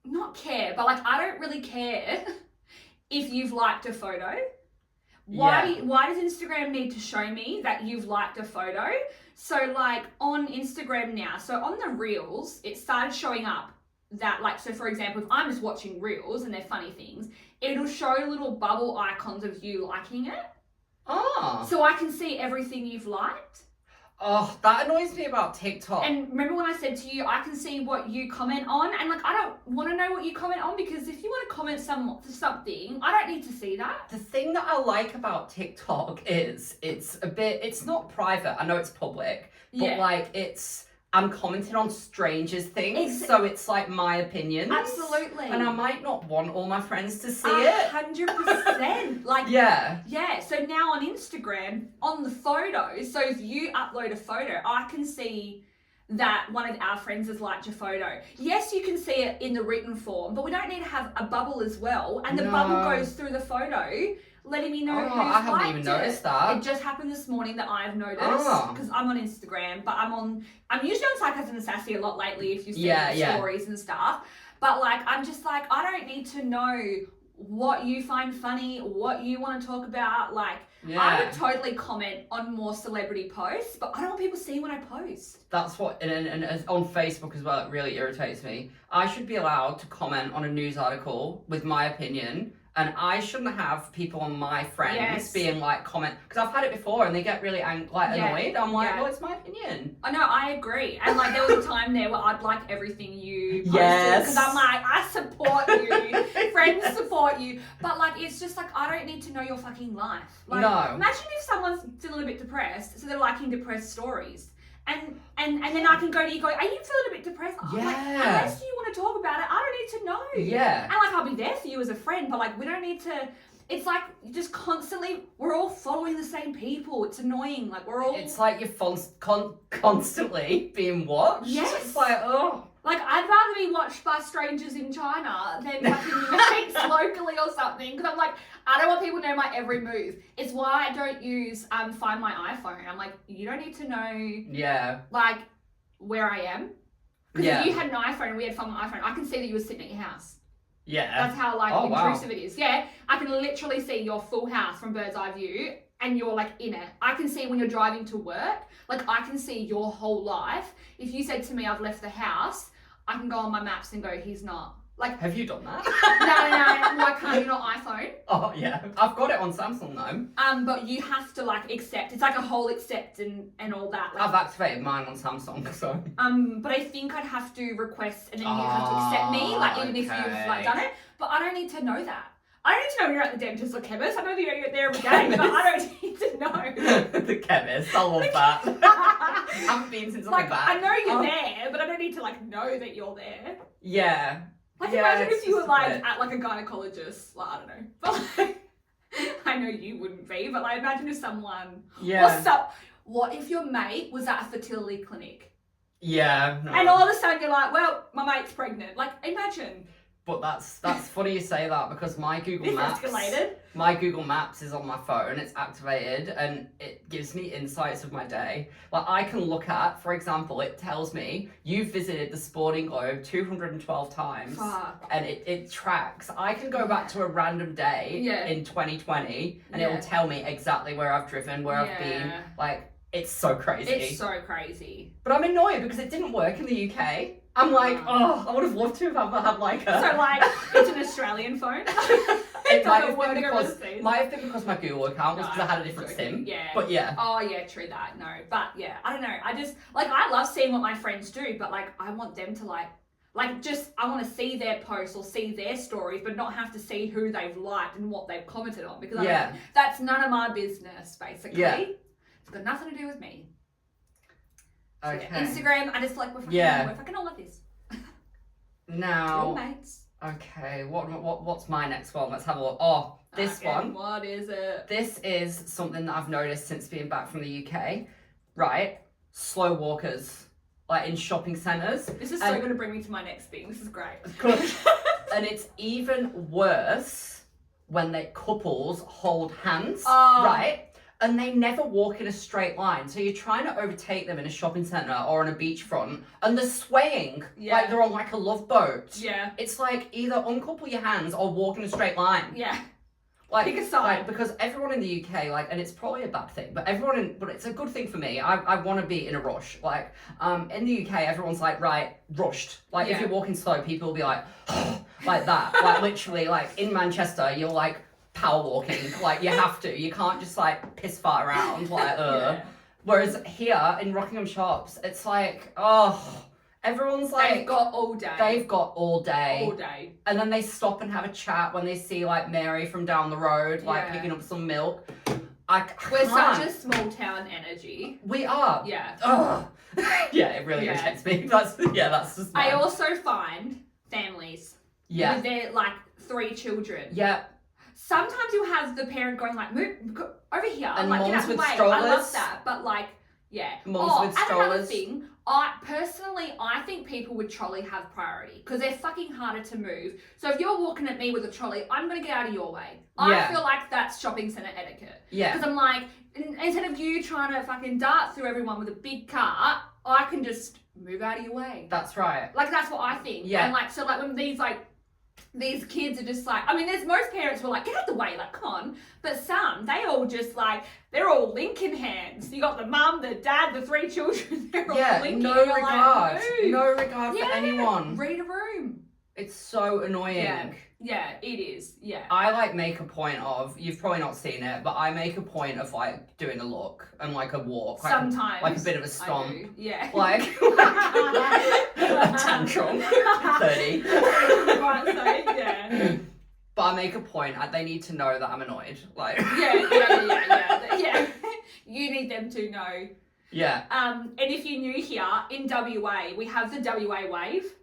[SPEAKER 2] not care, but like, I don't really care if you've liked a photo. Why does Instagram need to show me that you've liked a photo? So like on Instagram now, so on the reels, it started showing up that like, so for example, if I'm just watching reels and they're funny things, it'll show little bubble icons of you liking it.
[SPEAKER 1] Oh.
[SPEAKER 2] So I can see everything you've liked.
[SPEAKER 1] Oh, that annoys me about TikTok.
[SPEAKER 2] And remember when I said to you, I can see what you comment on, and like, I don't want to know what you comment on, because if you want to comment something, I don't need to see that.
[SPEAKER 1] The thing that I like about TikTok is it's not private. I know it's public, but like I'm commenting on strangers' things, so it's like my opinions.
[SPEAKER 2] Absolutely.
[SPEAKER 1] And I might not want all my friends to see it.
[SPEAKER 2] 100%. Like,
[SPEAKER 1] yeah.
[SPEAKER 2] Yeah, so now on Instagram, on the photos, so if you upload a photo, I can see that one of our friends has liked your photo. Yes, you can see it in the written form, but we don't need to have a bubble as well. And the bubble goes through the photo. letting me know who's
[SPEAKER 1] I haven't
[SPEAKER 2] liked
[SPEAKER 1] even
[SPEAKER 2] it.
[SPEAKER 1] noticed that.
[SPEAKER 2] It just happened this morning that I've noticed
[SPEAKER 1] Oh.
[SPEAKER 2] because I'm on Instagram, but I'm usually on Sarcasm and Sassy a lot lately if you've seen
[SPEAKER 1] Yeah.
[SPEAKER 2] stories and stuff. But like, I'm just like, I don't need to know what you find funny, what you want to talk about. Like, I would totally comment on more celebrity posts, but I don't want people seeing what I post.
[SPEAKER 1] That's what, and on Facebook as well, it really irritates me. I should be allowed to comment on a news article with my opinion, and I shouldn't have people on my friends being like, comment, because I've had it before and they get really annoyed. I'm like, well, it's my opinion.
[SPEAKER 2] I know, I agree. And like, there was a time there where I'd like everything you posted because I'm like, I support you, friends support you, but like, it's just like, I don't need to know your fucking life. Like,
[SPEAKER 1] No.
[SPEAKER 2] Imagine if someone's feeling a bit depressed, so they're liking depressed stories. And then I can go to you, are you feeling a bit depressed?
[SPEAKER 1] Yeah.
[SPEAKER 2] Like, unless you want to talk about it, I don't need to know.
[SPEAKER 1] Yeah.
[SPEAKER 2] And like, I'll be there for you as a friend, but like, we don't need to, it's like, just constantly, we're all following the same people. It's annoying. Like, we're all.
[SPEAKER 1] It's like you're constantly being watched.
[SPEAKER 2] Yes.
[SPEAKER 1] It's like, oh.
[SPEAKER 2] Like, I'd rather be watched by strangers in China than fucking mates locally or something. Because I'm like, I don't want people to know my every move. It's why I don't use Find My iPhone. I'm like, you don't need to know, like, where I am. Because if you had an iPhone and we had Find My iPhone, I can see that you were sitting at your house.
[SPEAKER 1] Yeah.
[SPEAKER 2] That's how, like, intrusive it is. Yeah, I can literally see your full house from bird's eye view. And you're like in it. I can see when you're driving to work. Like, I can see your whole life. If you said to me, I've left the house, I can go on my maps and go, he's not. Like,
[SPEAKER 1] have you done that?
[SPEAKER 2] No. Why can't you not iPhone?
[SPEAKER 1] Oh yeah, I've got it on Samsung though.
[SPEAKER 2] But you have to like accept. It's like a whole accept and all that. Like,
[SPEAKER 1] I've activated mine on Samsung, so.
[SPEAKER 2] But I think I'd have to request, and then you have to accept me, like even if you've like done it. But I don't need to know that. I don't need to know when you're at the dentist or chemist. I know that you're there every day, but I don't need to know.
[SPEAKER 1] The chemist, I love that. I haven't been since
[SPEAKER 2] like,
[SPEAKER 1] I'm back.
[SPEAKER 2] I know you're there, but I don't need to like know that you're there.
[SPEAKER 1] Yeah.
[SPEAKER 2] Like, imagine if you were like at like a gynecologist. Like, I don't know, but like, I know you wouldn't be, but like, imagine if someone.
[SPEAKER 1] Yeah.
[SPEAKER 2] What if your mate was at a fertility clinic?
[SPEAKER 1] Yeah. No.
[SPEAKER 2] And all of a sudden you're like, well, my mate's pregnant. Like, imagine.
[SPEAKER 1] But that's funny you say that, because my Google Maps
[SPEAKER 2] escalated.
[SPEAKER 1] My Google Maps is on my phone, it's activated, and it gives me insights of my day. Like, I can look at, for example, it tells me you've visited the Sporting Globe 212 times.
[SPEAKER 2] Fuck.
[SPEAKER 1] And it tracks. I can go back to a random day in 2020 and it will tell me exactly where I've driven, where I've been. Like, it's so crazy.
[SPEAKER 2] It's so crazy.
[SPEAKER 1] But I'm annoyed because it didn't work in the UK. I'm like, I would have loved to have had like a...
[SPEAKER 2] So like, it's an Australian phone?
[SPEAKER 1] It might have been because my Google account was because I had a different SIM.
[SPEAKER 2] Yeah.
[SPEAKER 1] But yeah.
[SPEAKER 2] Oh yeah, true that. No. But yeah, I don't know. I just, like, I love seeing what my friends do, but like, I want them to like just, I want to see their posts or see their stories, but not have to see who they've liked and what they've commented on, because that's none of my business, basically. Yeah. It's got nothing to do with me.
[SPEAKER 1] Okay.
[SPEAKER 2] So, Instagram, I just like, we're fucking all like this.
[SPEAKER 1] Now.
[SPEAKER 2] All mates.
[SPEAKER 1] Okay, what's my next one? Let's have a look. Oh, this one.
[SPEAKER 2] What is it?
[SPEAKER 1] This is something that I've noticed since being back from the UK. Right? Slow walkers. Like in shopping centres.
[SPEAKER 2] This is so going to bring me to my next thing. This is great.
[SPEAKER 1] And it's even worse when couples hold hands. Right? And they never walk in a straight line. So you're trying to overtake them in a shopping centre or on a beachfront, and they're swaying like they're on like a love boat. Yeah. It's like either uncouple your hands or walk in a straight line. Yeah. Like, pick a side. Like, because everyone in the UK, like, and it's probably a bad thing, but but it's a good thing for me. I want to be in a rush. Like, in the UK, everyone's like, right, rushed. Like, if you're walking slow, people will be like, like that. Like, literally, like, in Manchester, you're like, power walking, like you have to. You can't just like piss fart around, like Whereas here in Rockingham shops, it's like, everyone's like
[SPEAKER 2] they've got all day.
[SPEAKER 1] All day. And then they stop and have a chat when they see like Mary from down the road, like picking up some milk.
[SPEAKER 2] We're such a small town energy.
[SPEAKER 1] We are.
[SPEAKER 2] Yeah.
[SPEAKER 1] Ugh. Yeah, it really irritates me. That's just.
[SPEAKER 2] I also find families. Yeah. With their like 3 children.
[SPEAKER 1] Yeah.
[SPEAKER 2] Sometimes you'll have the parent going like, move over here.
[SPEAKER 1] And
[SPEAKER 2] like,
[SPEAKER 1] moms with strollers.
[SPEAKER 2] I love that. But like,
[SPEAKER 1] Moms with strollers.
[SPEAKER 2] And another thing, I think people with trolley have priority because they're fucking harder to move. So if you're walking at me with a trolley, I'm going to get out of your way. I feel like that's shopping centre etiquette.
[SPEAKER 1] Yeah.
[SPEAKER 2] Because I'm like, instead of you trying to fucking dart through everyone with a big car, I can just move out of your way.
[SPEAKER 1] That's right.
[SPEAKER 2] Like, that's what I think.
[SPEAKER 1] Yeah.
[SPEAKER 2] And like, so like when these kids are just like, I mean, there's most parents who are like, get out the way, like, come on. But some, they all just like, they're all linking hands. You got the mum, the dad, the 3 children, they're all linking.
[SPEAKER 1] No regard.
[SPEAKER 2] Like,
[SPEAKER 1] no regard for anyone.
[SPEAKER 2] Read a room.
[SPEAKER 1] It's so annoying.
[SPEAKER 2] Yeah, it is. Yeah.
[SPEAKER 1] I like make a point of, you've probably not seen it, but I make a point of like doing a look and like a walk.
[SPEAKER 2] Sometimes.
[SPEAKER 1] Like a bit of a stomp.
[SPEAKER 2] I do. Yeah.
[SPEAKER 1] Like a tantrum. 30.
[SPEAKER 2] Yeah.
[SPEAKER 1] But I make a point, they need to know that I'm annoyed. Like
[SPEAKER 2] Yeah. You need them to know.
[SPEAKER 1] Yeah.
[SPEAKER 2] And if you're new here, in WA, we have the WA wave.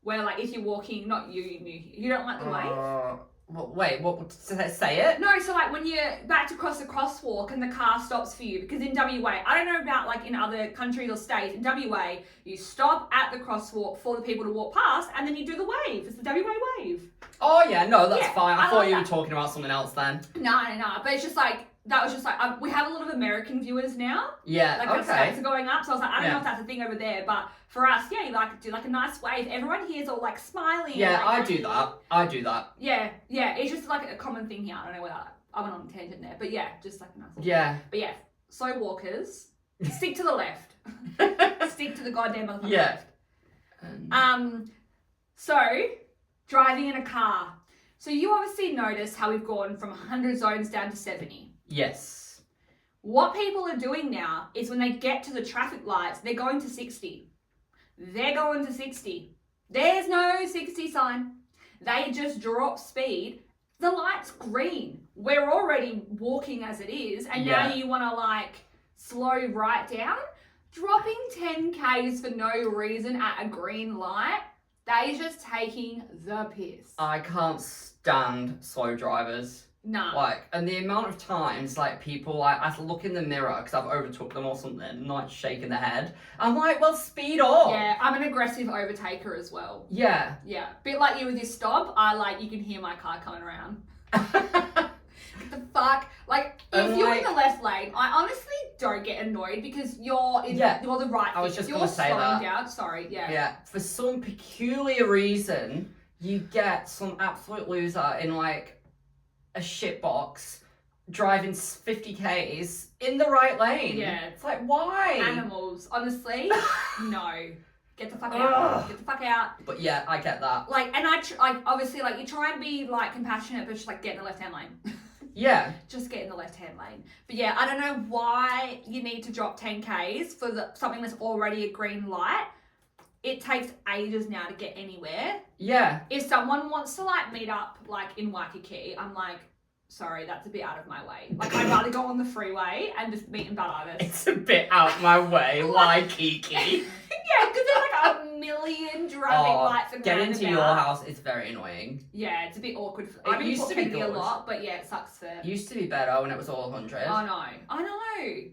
[SPEAKER 2] Where, like, if you're walking, not you new here, you don't like the wave?
[SPEAKER 1] Wait, what? Say it?
[SPEAKER 2] No, so, like, when you're about to cross a crosswalk and the car stops for you, because in WA, I don't know about, like, in other countries or states, in WA, you stop at the crosswalk for the people to walk past, and then you do the wave. It's the WA wave.
[SPEAKER 1] Oh, yeah, no, that's fine. I thought
[SPEAKER 2] like
[SPEAKER 1] you were
[SPEAKER 2] that.
[SPEAKER 1] talking about something else then.
[SPEAKER 2] No, but it's just, like, that was just, like, we have a lot of American viewers now.
[SPEAKER 1] Yeah,
[SPEAKER 2] like, our stats are going up, so I was like, I don't
[SPEAKER 1] Yeah.
[SPEAKER 2] know if that's a thing over there, but for us, yeah, you like do like a nice wave. Everyone here is all like smiling.
[SPEAKER 1] Yeah,
[SPEAKER 2] like,
[SPEAKER 1] I do that.
[SPEAKER 2] Yeah, it's just like a common thing here. I don't know whether I went on a tangent there, but yeah, just like a nice.
[SPEAKER 1] Yeah.
[SPEAKER 2] But yeah, slow walkers, stick to the left. Stick to the goddamn motherfucking
[SPEAKER 1] Yeah.
[SPEAKER 2] left. So driving in a car. So you obviously notice how we've gone from 100 zones down to 70.
[SPEAKER 1] Yes.
[SPEAKER 2] What people are doing now is when they get to the traffic lights, they're going to 60. They're going to 60. There's no 60 sign. They just drop speed. The light's green. We're already walking as it is, and now you want to like slow right down. Dropping 10 Ks for no reason at a green light, they're just taking the piss.
[SPEAKER 1] I can't stand slow drivers.
[SPEAKER 2] No.
[SPEAKER 1] Like, and the amount of times, like, people, like, I look in the mirror because I've overtook them or something, and like shaking their head. I'm like, well, speed up.
[SPEAKER 2] Yeah, I'm an aggressive overtaker as well.
[SPEAKER 1] Yeah.
[SPEAKER 2] Yeah. Bit like you with your stop, you can hear my car coming around. The fuck? Like, if you're in the left lane, I honestly don't get annoyed because you're the right.
[SPEAKER 1] I was just
[SPEAKER 2] going
[SPEAKER 1] to
[SPEAKER 2] to
[SPEAKER 1] say that.
[SPEAKER 2] Down. Sorry, yeah.
[SPEAKER 1] Yeah. For some peculiar reason, you get some absolute loser in like a shit box driving 50 Ks in the right lane.
[SPEAKER 2] Yeah.
[SPEAKER 1] It's like, why?
[SPEAKER 2] Animals, honestly, no. Get the fuck out. Get the fuck out.
[SPEAKER 1] But yeah, I get that.
[SPEAKER 2] Like, and obviously, like, you try and be like compassionate, but just like get in the left-hand lane.
[SPEAKER 1] Yeah.
[SPEAKER 2] Just get in the left-hand lane. But yeah, I don't know why you need to drop 10 Ks for something that's already a green light. It takes ages now to get anywhere.
[SPEAKER 1] Yeah.
[SPEAKER 2] If someone wants to like meet up like in Waikiki, I'm like, sorry, that's a bit out of my way. Like, I'd rather go on the freeway and just meet in Bud Iris.
[SPEAKER 1] It's a bit out my way, Waikiki.
[SPEAKER 2] Yeah, because there's like a million traffic lights and
[SPEAKER 1] getting to your
[SPEAKER 2] roundabouts.
[SPEAKER 1] house is very annoying.
[SPEAKER 2] Yeah, it's a bit awkward.
[SPEAKER 1] It used to be
[SPEAKER 2] a
[SPEAKER 1] good.
[SPEAKER 2] lot, but yeah, it sucks for.
[SPEAKER 1] It used to be better when it was all 100.
[SPEAKER 2] I know.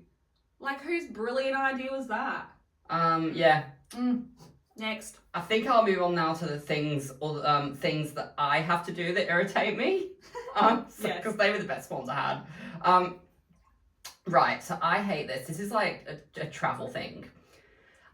[SPEAKER 2] Like, whose brilliant idea was that?
[SPEAKER 1] Yeah.
[SPEAKER 2] Next.
[SPEAKER 1] I think I'll move on now to the things that I have to do that irritate me. Because they were the best ones I had. Right, so I hate this. This is like a travel thing.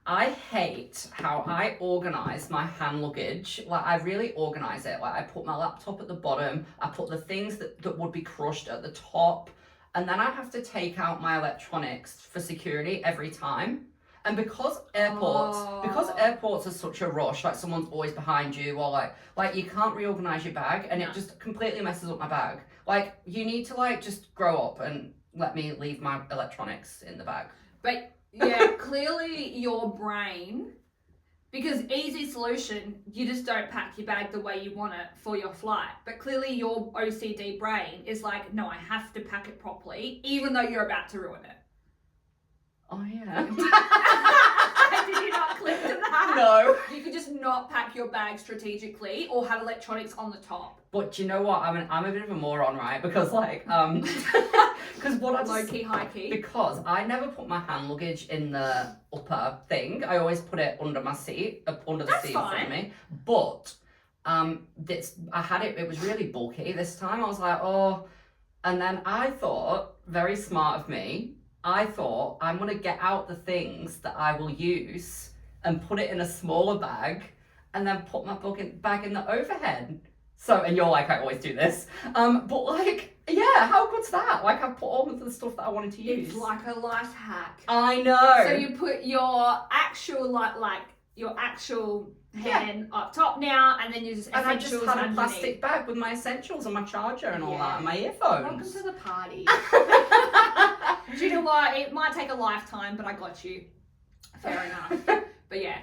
[SPEAKER 1] I hate how I organise my hand luggage. Like, I really organise it. Like, I put my laptop at the bottom. I put the things that would be crushed at the top. And then I have to take out my electronics for security every time. And because airports are such a rush, like someone's always behind you, or like you can't reorganize your bag, and it just completely messes up my bag. Like, you need to like just grow up and let me leave my electronics in the bag.
[SPEAKER 2] But yeah, clearly your brain, because easy solution, you just don't pack your bag the way you want it for your flight. But clearly your OCD brain is like, no, I have to pack it properly, even though you're about to ruin it.
[SPEAKER 1] Oh, yeah.
[SPEAKER 2] I Did you not click to that?
[SPEAKER 1] No.
[SPEAKER 2] You could just not pack your bag strategically or have electronics on the top.
[SPEAKER 1] But do you know what? I'm a bit of a moron, right? Because like, because what I
[SPEAKER 2] Low key, high key.
[SPEAKER 1] Because I never put my hand luggage in the upper thing. I always put it under my seat, under the seat in front of me. But I had it. It was really bulky this time. I was like, oh, and then I thought, very smart of me. I thought I'm gonna get out the things that I will use and put it in a smaller bag, and then put my bag in the overhead. So, and you're like, I always do this. But like, yeah, how good's that? Like, I've put all of the stuff that I wanted to use.
[SPEAKER 2] It's like a life hack.
[SPEAKER 1] I know.
[SPEAKER 2] So you put your actual hand up top now, and then you just
[SPEAKER 1] and
[SPEAKER 2] essentials
[SPEAKER 1] I just had a
[SPEAKER 2] underneath.
[SPEAKER 1] plastic bag with my essentials and my charger and all that, and my earphones.
[SPEAKER 2] Welcome to the party. Do you know what? It might take a lifetime, but I got you. Fair enough. But yeah.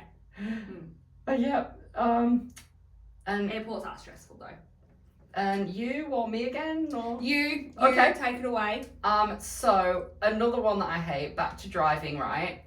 [SPEAKER 1] But yeah. And
[SPEAKER 2] airports are stressful though.
[SPEAKER 1] And you or me again, or
[SPEAKER 2] you
[SPEAKER 1] okay,
[SPEAKER 2] take it away.
[SPEAKER 1] So another one that I hate, back to driving, right?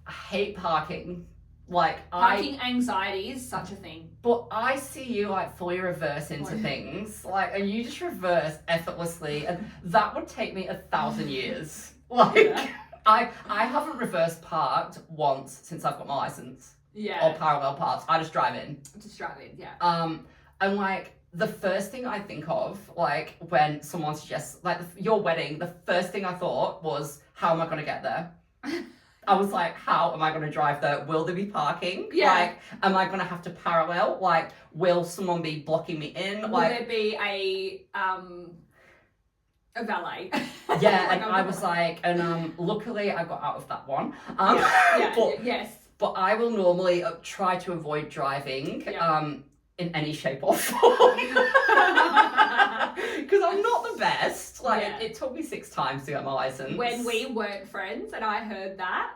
[SPEAKER 1] I hate parking. Like
[SPEAKER 2] parking anxiety is such a thing.
[SPEAKER 1] But I see you like fully reverse into things, like, and you just reverse effortlessly, and that would take me 1,000 years. Like, yeah. I haven't reverse parked once since I've got my license.
[SPEAKER 2] Yeah.
[SPEAKER 1] Or parallel parks. I just drive in.
[SPEAKER 2] Just drive in, yeah.
[SPEAKER 1] And like the first thing I think of, like when someone suggests, like your wedding, the first thing I thought was, how am I going to get there? I was like, how am I going to drive there? Will there be parking?
[SPEAKER 2] Yeah.
[SPEAKER 1] Like, am I going to have to parallel? Like, will someone be blocking me in?
[SPEAKER 2] Will
[SPEAKER 1] like,
[SPEAKER 2] there be a valet?
[SPEAKER 1] Yeah, and I was like, and luckily I got out of that one.
[SPEAKER 2] Yes.
[SPEAKER 1] But I will normally try to avoid driving in any shape or form. Because I'm not the best. Like, it took me 6 times to get my license.
[SPEAKER 2] When we weren't friends and I heard that.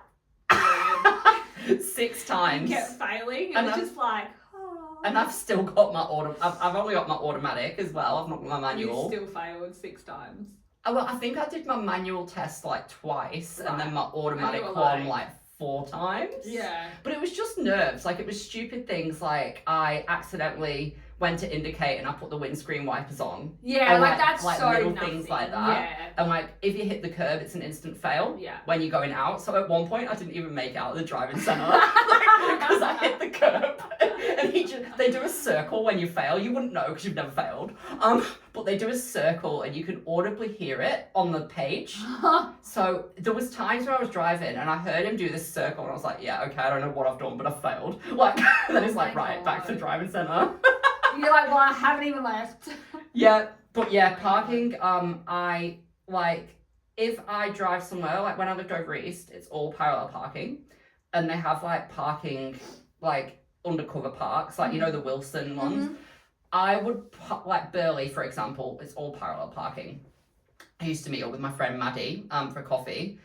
[SPEAKER 1] 6 times.
[SPEAKER 2] You kept failing. It was just like, oh.
[SPEAKER 1] And I've still got my I've only got my automatic as well. I've not got my manual.
[SPEAKER 2] You still failed 6 times.
[SPEAKER 1] Oh, well, I think I did my manual test like twice, and then my automatic one
[SPEAKER 2] lying.
[SPEAKER 1] like 4 times.
[SPEAKER 2] Yeah.
[SPEAKER 1] But it was just nerves. Like, it was stupid things like I accidentally went to indicate and I put the windscreen wipers on.
[SPEAKER 2] Yeah,
[SPEAKER 1] and
[SPEAKER 2] like that's
[SPEAKER 1] like
[SPEAKER 2] so
[SPEAKER 1] little
[SPEAKER 2] nothing.
[SPEAKER 1] things like that.
[SPEAKER 2] Yeah.
[SPEAKER 1] And like, if you hit the curb, it's an instant fail.
[SPEAKER 2] Yeah.
[SPEAKER 1] When you're going out. So at one point, I didn't even make it out of the driving centre because I hit the curb. And they do a circle when you fail. You wouldn't know because you've never failed. But they do a circle and you can audibly hear it on the page. So there was times where I was driving and I heard him do this circle and I was like, yeah, okay, I don't know what I've done, but I've failed. Like, and then it's like, right, back to the driving centre.
[SPEAKER 2] You're like, well, I haven't even left.
[SPEAKER 1] Yeah, but yeah, parking, I, like, if I drive somewhere, like when I lived over east, it's all parallel parking. And they have, like, parking, like, undercover parks, like, you know, the Wilson ones. Mm-hmm. I would, like, Burley, for example, it's all parallel parking. I used to meet up with my friend Maddie for coffee.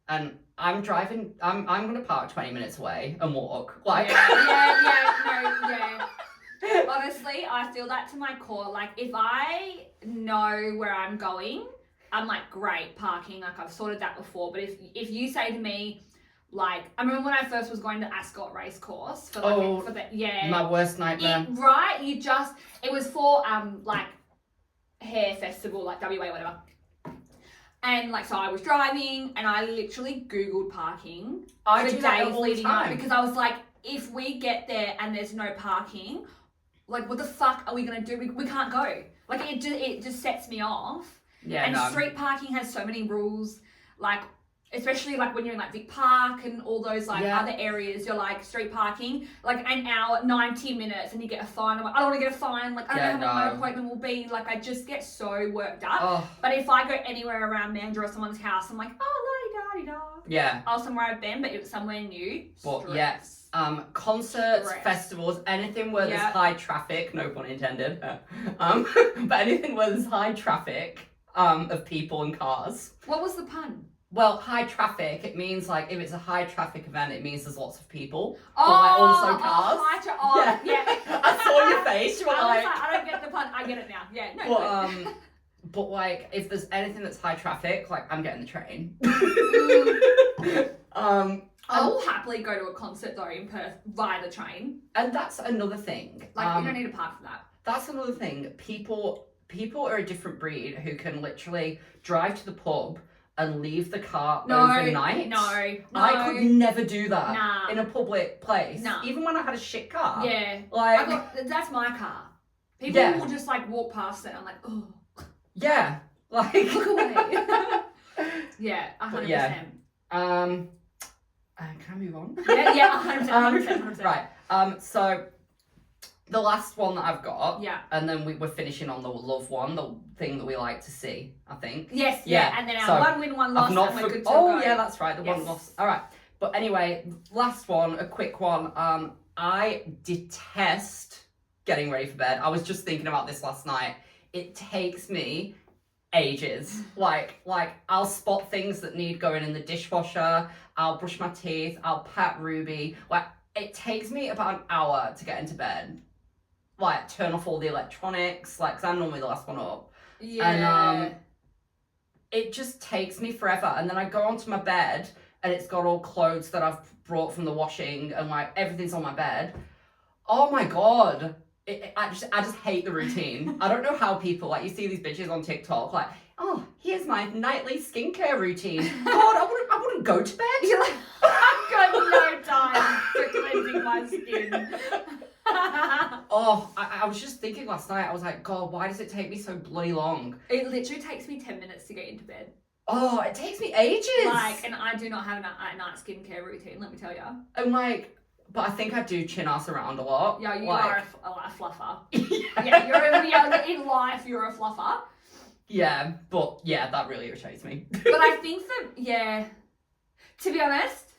[SPEAKER 1] And I'm driving, I'm going to park 20 minutes away and walk. Like,
[SPEAKER 2] yeah. Honestly, I feel that to my core. Like, if I know where I'm going, I'm like, great, parking. Like, I've sorted that before. But if you say to me, like, I remember when I first was going to Ascot racecourse for
[SPEAKER 1] my worst nightmare.
[SPEAKER 2] It was for like hair festival, like WA, whatever. And like, so I was driving and I literally Googled parking for days leading up because I was like, if we get there and there's no parking, like, what the fuck are we gonna do? We can't go. Like, it just sets me off. Yeah. And street parking has so many rules, like, especially like when you're in like Vic Park and all those like other areas, you're like street parking, like an hour, 90 minutes, and you get a fine. I'm like, I don't want to get a fine. Like, I don't know how long my appointment will be. Like, I just get so worked up. Oh. But if I go anywhere around Mandurah or someone's house, I'm like, oh, la-di-da-di-da. Yeah. Oh, somewhere I've been, but it was somewhere new.
[SPEAKER 1] But yes. Concerts, festivals, anything where there's high traffic, no pun intended. But anything where there's high traffic of people and cars.
[SPEAKER 2] What was the pun?
[SPEAKER 1] Well, high traffic, it means like if it's a high traffic event, it means there's lots of people. But like also cars. I saw your face. You were like,
[SPEAKER 2] I don't get the pun. I get it now. Yeah, no.
[SPEAKER 1] But like if there's anything that's high traffic, like I'm getting the train.
[SPEAKER 2] I will happily go to a concert though in Perth via the train.
[SPEAKER 1] And that's another thing.
[SPEAKER 2] Like, you don't need a park for that.
[SPEAKER 1] That's another thing. People are a different breed who can literally drive to the pub and leave the car overnight.
[SPEAKER 2] No.
[SPEAKER 1] I could never do that
[SPEAKER 2] Nah.
[SPEAKER 1] in a public place.
[SPEAKER 2] Nah.
[SPEAKER 1] Even when I had a shit car.
[SPEAKER 2] Yeah.
[SPEAKER 1] Like,
[SPEAKER 2] that's my car. People will just like walk past it and I'm like, oh.
[SPEAKER 1] Yeah. Like.
[SPEAKER 2] Look away. Yeah, 100%.
[SPEAKER 1] Yeah. Can I move on?
[SPEAKER 2] Yeah, 100%.
[SPEAKER 1] Right. So the last one that I've got.
[SPEAKER 2] Yeah.
[SPEAKER 1] And then we're finishing on the love one, the thing that we like to see, I think.
[SPEAKER 2] Yes, yeah. And then our one win, one loss, and we're good to go.
[SPEAKER 1] Yeah, that's right. The one loss. All right. But anyway, last one, a quick one. I detest getting ready for bed. I was just thinking about this last night. It takes me ages. Like I'll spot things that need going in the dishwasher. I'll brush my teeth. I'll pat Ruby. Like, it takes me about an hour to get into bed. Like, turn off all the electronics. Like, 'cause I'm normally the last one up.
[SPEAKER 2] Yeah.
[SPEAKER 1] And it just takes me forever. And then I go onto my bed and it's got all clothes that I've brought from the washing and like everything's on my bed. Oh my God. I just hate the routine. I don't know how people, like, you see these bitches on TikTok, like, oh, here's my nightly skincare routine. God, I wouldn't go to bed.
[SPEAKER 2] You're like, I've got no time for cleansing my skin.
[SPEAKER 1] Oh, I was just thinking last night, I was like, God, why does it take me so bloody long?
[SPEAKER 2] It literally takes me 10 minutes to get into bed.
[SPEAKER 1] Oh, it takes me ages.
[SPEAKER 2] Like, and I do not have a night skincare routine, let me tell you.
[SPEAKER 1] I'm like, but I think I do chin ass around a lot.
[SPEAKER 2] Yeah, you
[SPEAKER 1] like,
[SPEAKER 2] are a fluffer. Yeah, in life, you're a fluffer.
[SPEAKER 1] Yeah, but yeah, that really irritates me.
[SPEAKER 2] But I think that, to be honest,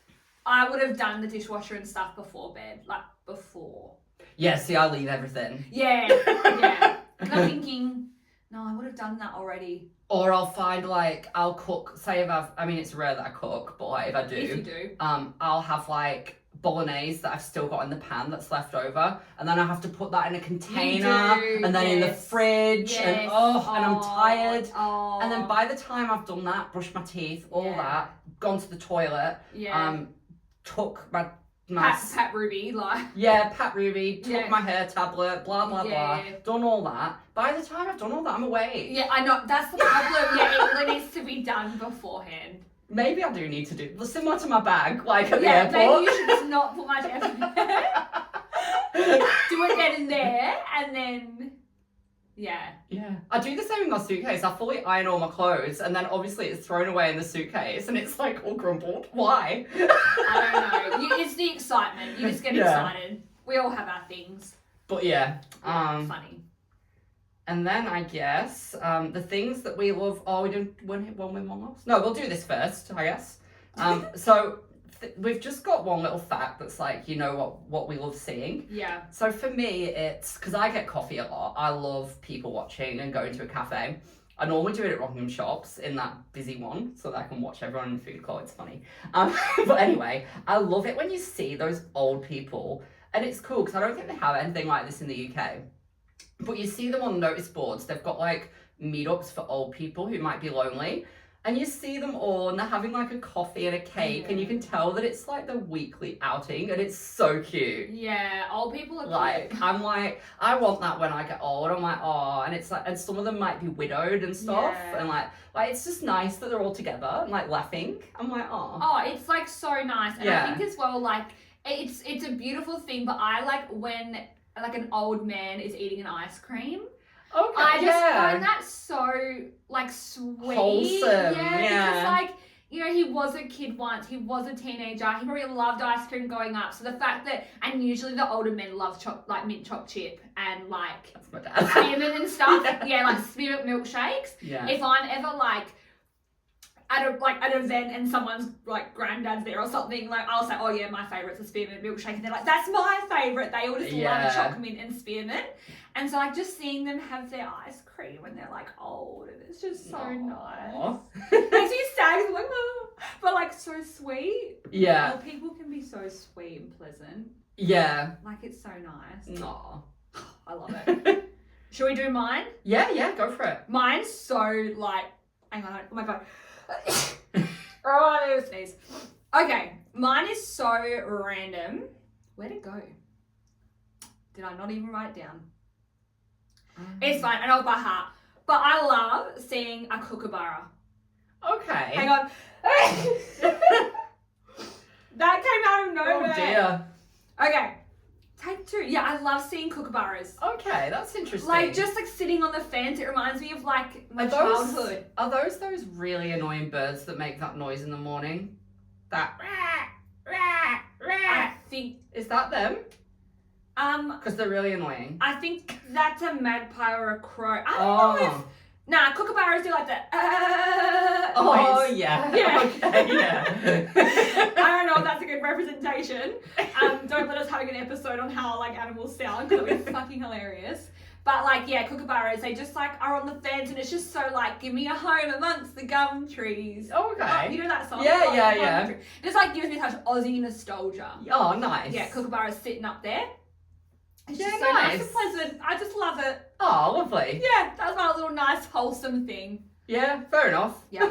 [SPEAKER 2] I would have done the dishwasher and stuff before bed. Like, before.
[SPEAKER 1] Yeah, see, I leave everything.
[SPEAKER 2] Yeah. And I'm thinking, no, I would have done that already.
[SPEAKER 1] Or I'll find, like, I'll cook, say if it's rare that I cook, but like, if I do.
[SPEAKER 2] If you do.
[SPEAKER 1] I'll have, like, bolognese that I've still got in the pan that's left over, and then I have to put that in a container, and then in the fridge, and I'm tired.
[SPEAKER 2] Oh.
[SPEAKER 1] And then by the time I've done that, brushed my teeth, all that, gone to the toilet, took my
[SPEAKER 2] Pat Ruby, like.
[SPEAKER 1] Yeah, Pat Ruby, took my hair tablet, blah, blah, blah, done all that. By the time I've done all that, I'm awake.
[SPEAKER 2] Yeah, I know, that's the problem. It really needs to be done beforehand.
[SPEAKER 1] Maybe I do need to do similar to my bag, like at the airport.
[SPEAKER 2] Maybe you should just not put much effort in there. Do it then and there, and then yeah.
[SPEAKER 1] I do the same in my suitcase. I fully iron all my clothes, and then obviously it's thrown away in the suitcase, and it's like all crumpled. Why?
[SPEAKER 2] I don't know. It's the excitement. You just get excited. We all have our things.
[SPEAKER 1] But
[SPEAKER 2] funny.
[SPEAKER 1] And then I guess the things that we love. Oh, we didn't one win, one loss. No, we'll do this first, I guess. So we've just got one little fact that's like, you know what we love seeing.
[SPEAKER 2] Yeah.
[SPEAKER 1] So for me, it's because I get coffee a lot. I love people watching and going to a cafe. I normally do it at Rockingham Shops in that busy one so that I can watch everyone in the food court. It's funny. But anyway, I love it when you see those old people, and it's cool because I don't think they have anything like this in the UK. But you see them on notice boards. They've got like meetups for old people who might be lonely. And you see them all and they're having like a coffee and a cake, and you can tell that it's like the weekly outing, and it's so cute.
[SPEAKER 2] Yeah, old people are
[SPEAKER 1] like
[SPEAKER 2] cute.
[SPEAKER 1] I'm like, I want that when I get old. I'm like, oh, and it's like, and some of them might be widowed and stuff, and like it's just nice that they're all together and like laughing. I'm like, oh,
[SPEAKER 2] it's like so nice. And I think as well, like it's a beautiful thing, but I like when like an old man is eating an ice cream.
[SPEAKER 1] Okay,
[SPEAKER 2] I just find that so like sweet.
[SPEAKER 1] Wholesome,
[SPEAKER 2] because like, you know, he was a kid once, he was a teenager, he probably loved ice cream growing up. So the fact that, and usually the older men love like mint choc chip and like
[SPEAKER 1] that's my dad.
[SPEAKER 2] spearmint and stuff. Like spearmint milkshakes.
[SPEAKER 1] Yeah.
[SPEAKER 2] If I'm ever like at an event and someone's like granddad's there or something, like I'll say, oh yeah, my favourite's a spearmint milkshake, and they're like, that's my favourite. They all just love choc mint and spearmint. And so like just seeing them have their ice cream when they're like old, and it's just so nice. Makes me sad because I'm like, oh, but like so sweet.
[SPEAKER 1] Yeah.
[SPEAKER 2] Old people can be so sweet and pleasant.
[SPEAKER 1] Yeah.
[SPEAKER 2] Like it's so nice.
[SPEAKER 1] Aw.
[SPEAKER 2] I love it. Should we do mine?
[SPEAKER 1] Yeah, go for it.
[SPEAKER 2] Mine's so like, hang on, oh my God. Oh, I need to sneeze. Okay, mine is so random. Where'd it go? Did I not even write it down? It's fine, I know it by heart. But I love seeing a kookaburra.
[SPEAKER 1] Okay.
[SPEAKER 2] Hang on. That came out of nowhere.
[SPEAKER 1] Oh dear.
[SPEAKER 2] Okay, take 2. Yeah, I love seeing kookaburras.
[SPEAKER 1] Okay, that's interesting.
[SPEAKER 2] Like, just like sitting on the fence, it reminds me of like my childhood.
[SPEAKER 1] Are those really annoying birds that make that noise in the morning? That
[SPEAKER 2] I think,
[SPEAKER 1] is that them? Because they're really annoying.
[SPEAKER 2] I think that's a magpie or a crow. I don't know if. Nah, kookaburras do like that.
[SPEAKER 1] Oh
[SPEAKER 2] noise.
[SPEAKER 1] yeah.
[SPEAKER 2] Yeah.
[SPEAKER 1] Okay, yeah.
[SPEAKER 2] I don't know if that's a good representation. Don't let us have an episode on how like animals sound because it would be fucking hilarious. But like, yeah, kookaburras, they just like are on the fence and it's just so like, give me a home amongst the gum trees.
[SPEAKER 1] Okay.
[SPEAKER 2] You know that song?
[SPEAKER 1] Yeah,
[SPEAKER 2] Like,
[SPEAKER 1] yeah.
[SPEAKER 2] It just like gives me such Aussie nostalgia.
[SPEAKER 1] Oh, nice.
[SPEAKER 2] Yeah, kookaburras sitting up there. It's
[SPEAKER 1] Yeah,
[SPEAKER 2] just so nice
[SPEAKER 1] nice.
[SPEAKER 2] and pleasant. I just love it.
[SPEAKER 1] Oh, lovely.
[SPEAKER 2] Yeah, that's my little nice wholesome thing.
[SPEAKER 1] Yeah, fair enough.
[SPEAKER 2] Yeah.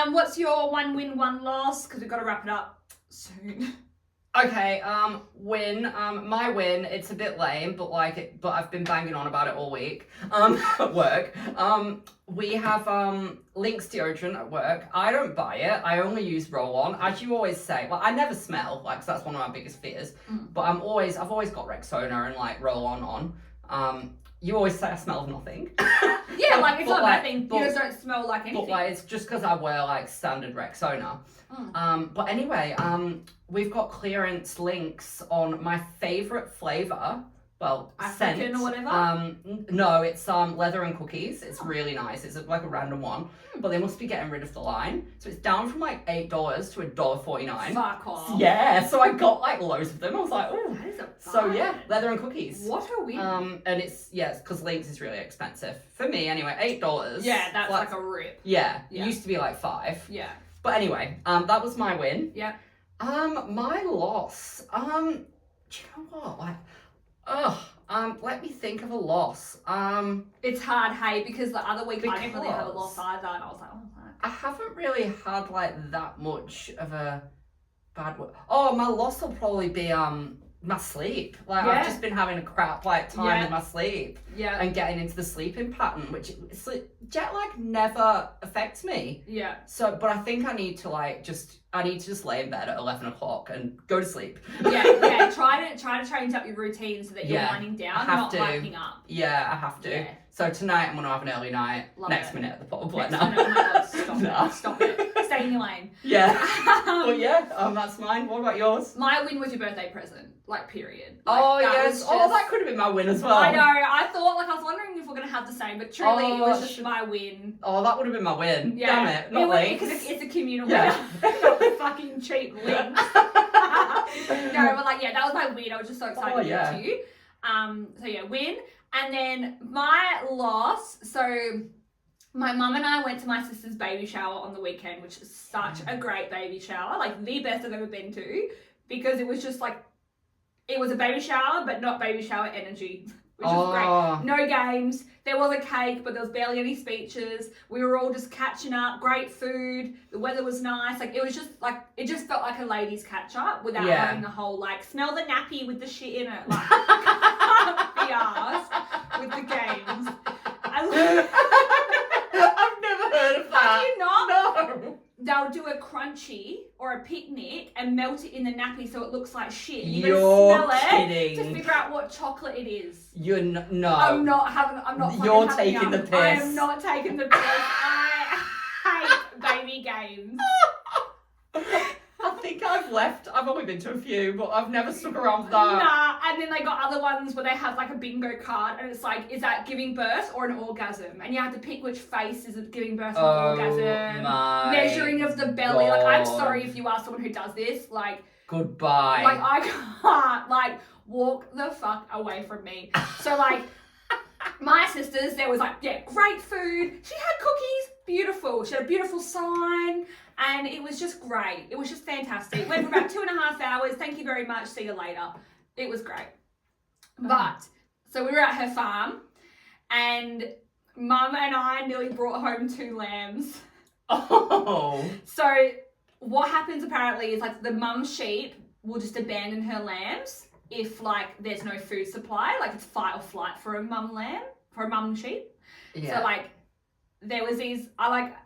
[SPEAKER 2] What's your 1 win, 1 loss? Because we've got to wrap it up soon.
[SPEAKER 1] Okay, win. My win, it's a bit lame, but but I've been banging on about it all week. At work. We have Lynx deodorant at work. I don't buy it. I only use roll-on. As you always say, well, I never smell, like, 'cause that's one of my biggest fears. But I've always got Rexona and like roll-on on. You always say I smell of nothing.
[SPEAKER 2] Yeah, like it's
[SPEAKER 1] But,
[SPEAKER 2] not
[SPEAKER 1] like,
[SPEAKER 2] nothing. You
[SPEAKER 1] but-
[SPEAKER 2] just don't smell like anything.
[SPEAKER 1] But like, it's just because I wear like standard Rexona. But anyway, we've got clearance links on my favorite flavor. Well,
[SPEAKER 2] African
[SPEAKER 1] scent.
[SPEAKER 2] or whatever?
[SPEAKER 1] No, it's leather and cookies. It's really nice. It's like a random one, but they must be getting rid of the line, so it's down from like $8 to $1.49.
[SPEAKER 2] Fuck off.
[SPEAKER 1] Yeah, so I got like loads of them. I was like, oh.
[SPEAKER 2] That is a
[SPEAKER 1] So
[SPEAKER 2] vibe.
[SPEAKER 1] yeah, leather and cookies.
[SPEAKER 2] What a win.
[SPEAKER 1] And it's because Lynx is really expensive for me anyway. $8.
[SPEAKER 2] Yeah, that's like a rip.
[SPEAKER 1] Yeah,
[SPEAKER 2] Yeah.
[SPEAKER 1] it used to be like $5.
[SPEAKER 2] Yeah.
[SPEAKER 1] But anyway, that was my win.
[SPEAKER 2] Yeah.
[SPEAKER 1] My loss. Do you know what? Like, let me think of a loss.
[SPEAKER 2] It's hard, hey, because the other week I didn't really have a
[SPEAKER 1] Because-
[SPEAKER 2] loss either, and I was like, oh, fuck.
[SPEAKER 1] I haven't really had like that much of a bad one. Oh, my loss will probably be my sleep. Like
[SPEAKER 2] Yeah.
[SPEAKER 1] I've just been having a crap like time
[SPEAKER 2] Yeah.
[SPEAKER 1] with my sleep
[SPEAKER 2] Yeah.
[SPEAKER 1] and getting into the sleeping pattern, which jet lag never affects me.
[SPEAKER 2] Yeah.
[SPEAKER 1] So, but I think I need to just lay in bed at 11 o'clock and go to sleep.
[SPEAKER 2] Yeah. Try to change up your routine so that you're
[SPEAKER 1] Yeah,
[SPEAKER 2] winding down,
[SPEAKER 1] I have
[SPEAKER 2] not
[SPEAKER 1] to.
[SPEAKER 2] waking up.
[SPEAKER 1] Yeah, I have to.
[SPEAKER 2] Yeah.
[SPEAKER 1] So tonight I'm gonna have an early night.
[SPEAKER 2] Love
[SPEAKER 1] Next
[SPEAKER 2] it.
[SPEAKER 1] minute at the pub.
[SPEAKER 2] Next
[SPEAKER 1] Like
[SPEAKER 2] minute, oh my God, stop
[SPEAKER 1] Nah.
[SPEAKER 2] it. Stop it. Stay in your lane.
[SPEAKER 1] Yeah. But yeah, that's mine. What about yours?
[SPEAKER 2] My win was your birthday present, like, period. Like,
[SPEAKER 1] Oh
[SPEAKER 2] that
[SPEAKER 1] yes.
[SPEAKER 2] was
[SPEAKER 1] Oh,
[SPEAKER 2] just-
[SPEAKER 1] that could have been my win as well.
[SPEAKER 2] I know. I thought, like, I was wondering if we're gonna have the same, but truly, it was
[SPEAKER 1] Oh,
[SPEAKER 2] just my win.
[SPEAKER 1] Oh, that would have been my win.
[SPEAKER 2] Yeah.
[SPEAKER 1] Damn it. Not late.
[SPEAKER 2] Because it's a communal
[SPEAKER 1] Yeah.
[SPEAKER 2] win. Not the fucking cheap links. No, but like, yeah, that was my win. I was just so excited
[SPEAKER 1] Oh,
[SPEAKER 2] to
[SPEAKER 1] yeah.
[SPEAKER 2] give it to you. So yeah, win. And then my loss. So my mum and I went to my sister's baby shower on the weekend, which is such a great baby shower, like the best I've ever been to, because it was just like, it was a baby shower, but not baby shower energy, which was great. No games. There was a cake, but there was barely any speeches. We were all just catching up. Great food. The weather was nice. Like, it was just like, it just felt like a ladies catch up without
[SPEAKER 1] Yeah.
[SPEAKER 2] having the whole like smell the nappy with the shit in it. Like, can't be arsed with the games.
[SPEAKER 1] I've never heard of that.
[SPEAKER 2] Have you not?
[SPEAKER 1] No.
[SPEAKER 2] They'll do a crunchy or a picnic and melt it in the nappy so it looks like shit. And
[SPEAKER 1] You're
[SPEAKER 2] smell it
[SPEAKER 1] kidding.
[SPEAKER 2] to figure out what chocolate it is.
[SPEAKER 1] You're no.
[SPEAKER 2] I'm not fucking
[SPEAKER 1] You're
[SPEAKER 2] having
[SPEAKER 1] taking
[SPEAKER 2] it.
[SPEAKER 1] the
[SPEAKER 2] I
[SPEAKER 1] piss.
[SPEAKER 2] am not taking the piss. I hate baby games.
[SPEAKER 1] I think I've only been to a few, but I've never stuck around for that.
[SPEAKER 2] Nah, and then they got other ones where they have like a bingo card and it's like, is that giving birth or an orgasm? And you have to pick which face is it giving birth or orgasm.
[SPEAKER 1] My
[SPEAKER 2] Measuring of the belly. Like, I'm
[SPEAKER 1] God.
[SPEAKER 2] sorry if you are someone who does this. Like,
[SPEAKER 1] Goodbye.
[SPEAKER 2] Like, I can't, like, walk the fuck away from me. So, like, my sisters, there was, like, yeah, great food. She had cookies, beautiful. She had a beautiful sign, and it was just great. It was just fantastic. Went for about 2.5 hours. Thank you very much. See you later. It was great. But, so we were at her farm, and Mum and I nearly brought home 2 lambs.
[SPEAKER 1] Oh.
[SPEAKER 2] So, what happens apparently is like the mum sheep will just abandon her lambs if like there's no food supply, like it's fight or flight for a mum sheep.
[SPEAKER 1] Yeah.
[SPEAKER 2] So like there was these,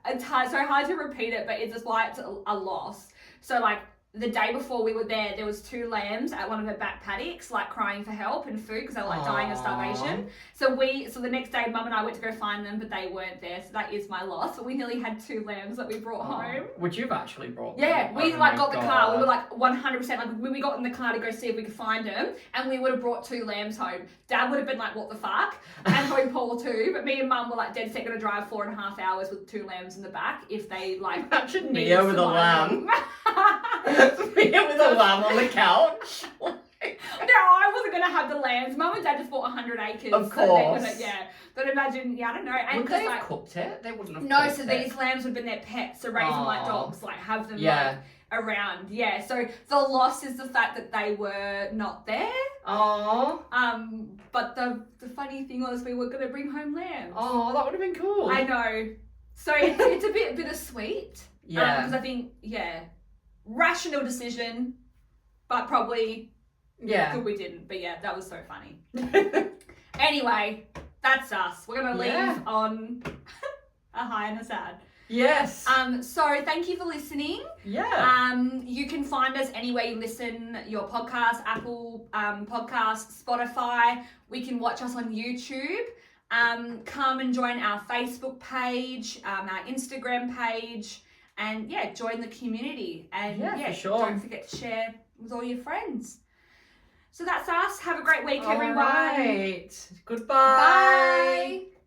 [SPEAKER 2] it's so hard to repeat it, but it's just why it's a loss. So like the day before we were there was 2 lambs at one of the back paddocks, like crying for help and food because they were like dying of starvation. So the next day, Mum and I went to go find them, but they weren't there. So that is my loss. But we nearly had 2 lambs that we brought home.
[SPEAKER 1] Which you've actually brought.
[SPEAKER 2] Yeah, we got the car. We were like 100%. Like when we got in the car to go see if we could find them, and we would have brought 2 lambs home. Dad would have been like, "What the fuck?" And probably Paul too. But me and Mum were like dead set gonna drive 4.5 hours with 2 lambs in the back if they like.
[SPEAKER 1] Imagine Mia with a lamb. Mia with a lamb on the couch.
[SPEAKER 2] No, I wasn't going to have the lambs. Mum and Dad just bought 100 acres.
[SPEAKER 1] Of course.
[SPEAKER 2] So but imagine, I don't know. And
[SPEAKER 1] would they have cooked it? They wouldn't have cooked it.
[SPEAKER 2] These lambs would have been their pets. So raise them like dogs, like have them like around. Yeah, so the loss is the fact that they were not there.
[SPEAKER 1] Oh.
[SPEAKER 2] But the funny thing was we were going to bring home lambs.
[SPEAKER 1] Oh, that would have been cool.
[SPEAKER 2] I know. So it's a bit bittersweet.
[SPEAKER 1] Yeah.
[SPEAKER 2] Because I think, rational decision, but probably good we didn't. But yeah, that was so funny. Anyway, that's us. We're going to leave on a high and a sad.
[SPEAKER 1] Yes.
[SPEAKER 2] So thank you for listening.
[SPEAKER 1] Yeah.
[SPEAKER 2] You can find us anywhere you listen your podcast, Apple Podcasts, Spotify. We can watch us on YouTube. Come and join our Facebook page, our Instagram page, and join the community. And
[SPEAKER 1] for sure.
[SPEAKER 2] Don't forget to share with all your friends. So that's us. Have a great week, everyone.
[SPEAKER 1] All right. Goodbye.
[SPEAKER 2] Bye.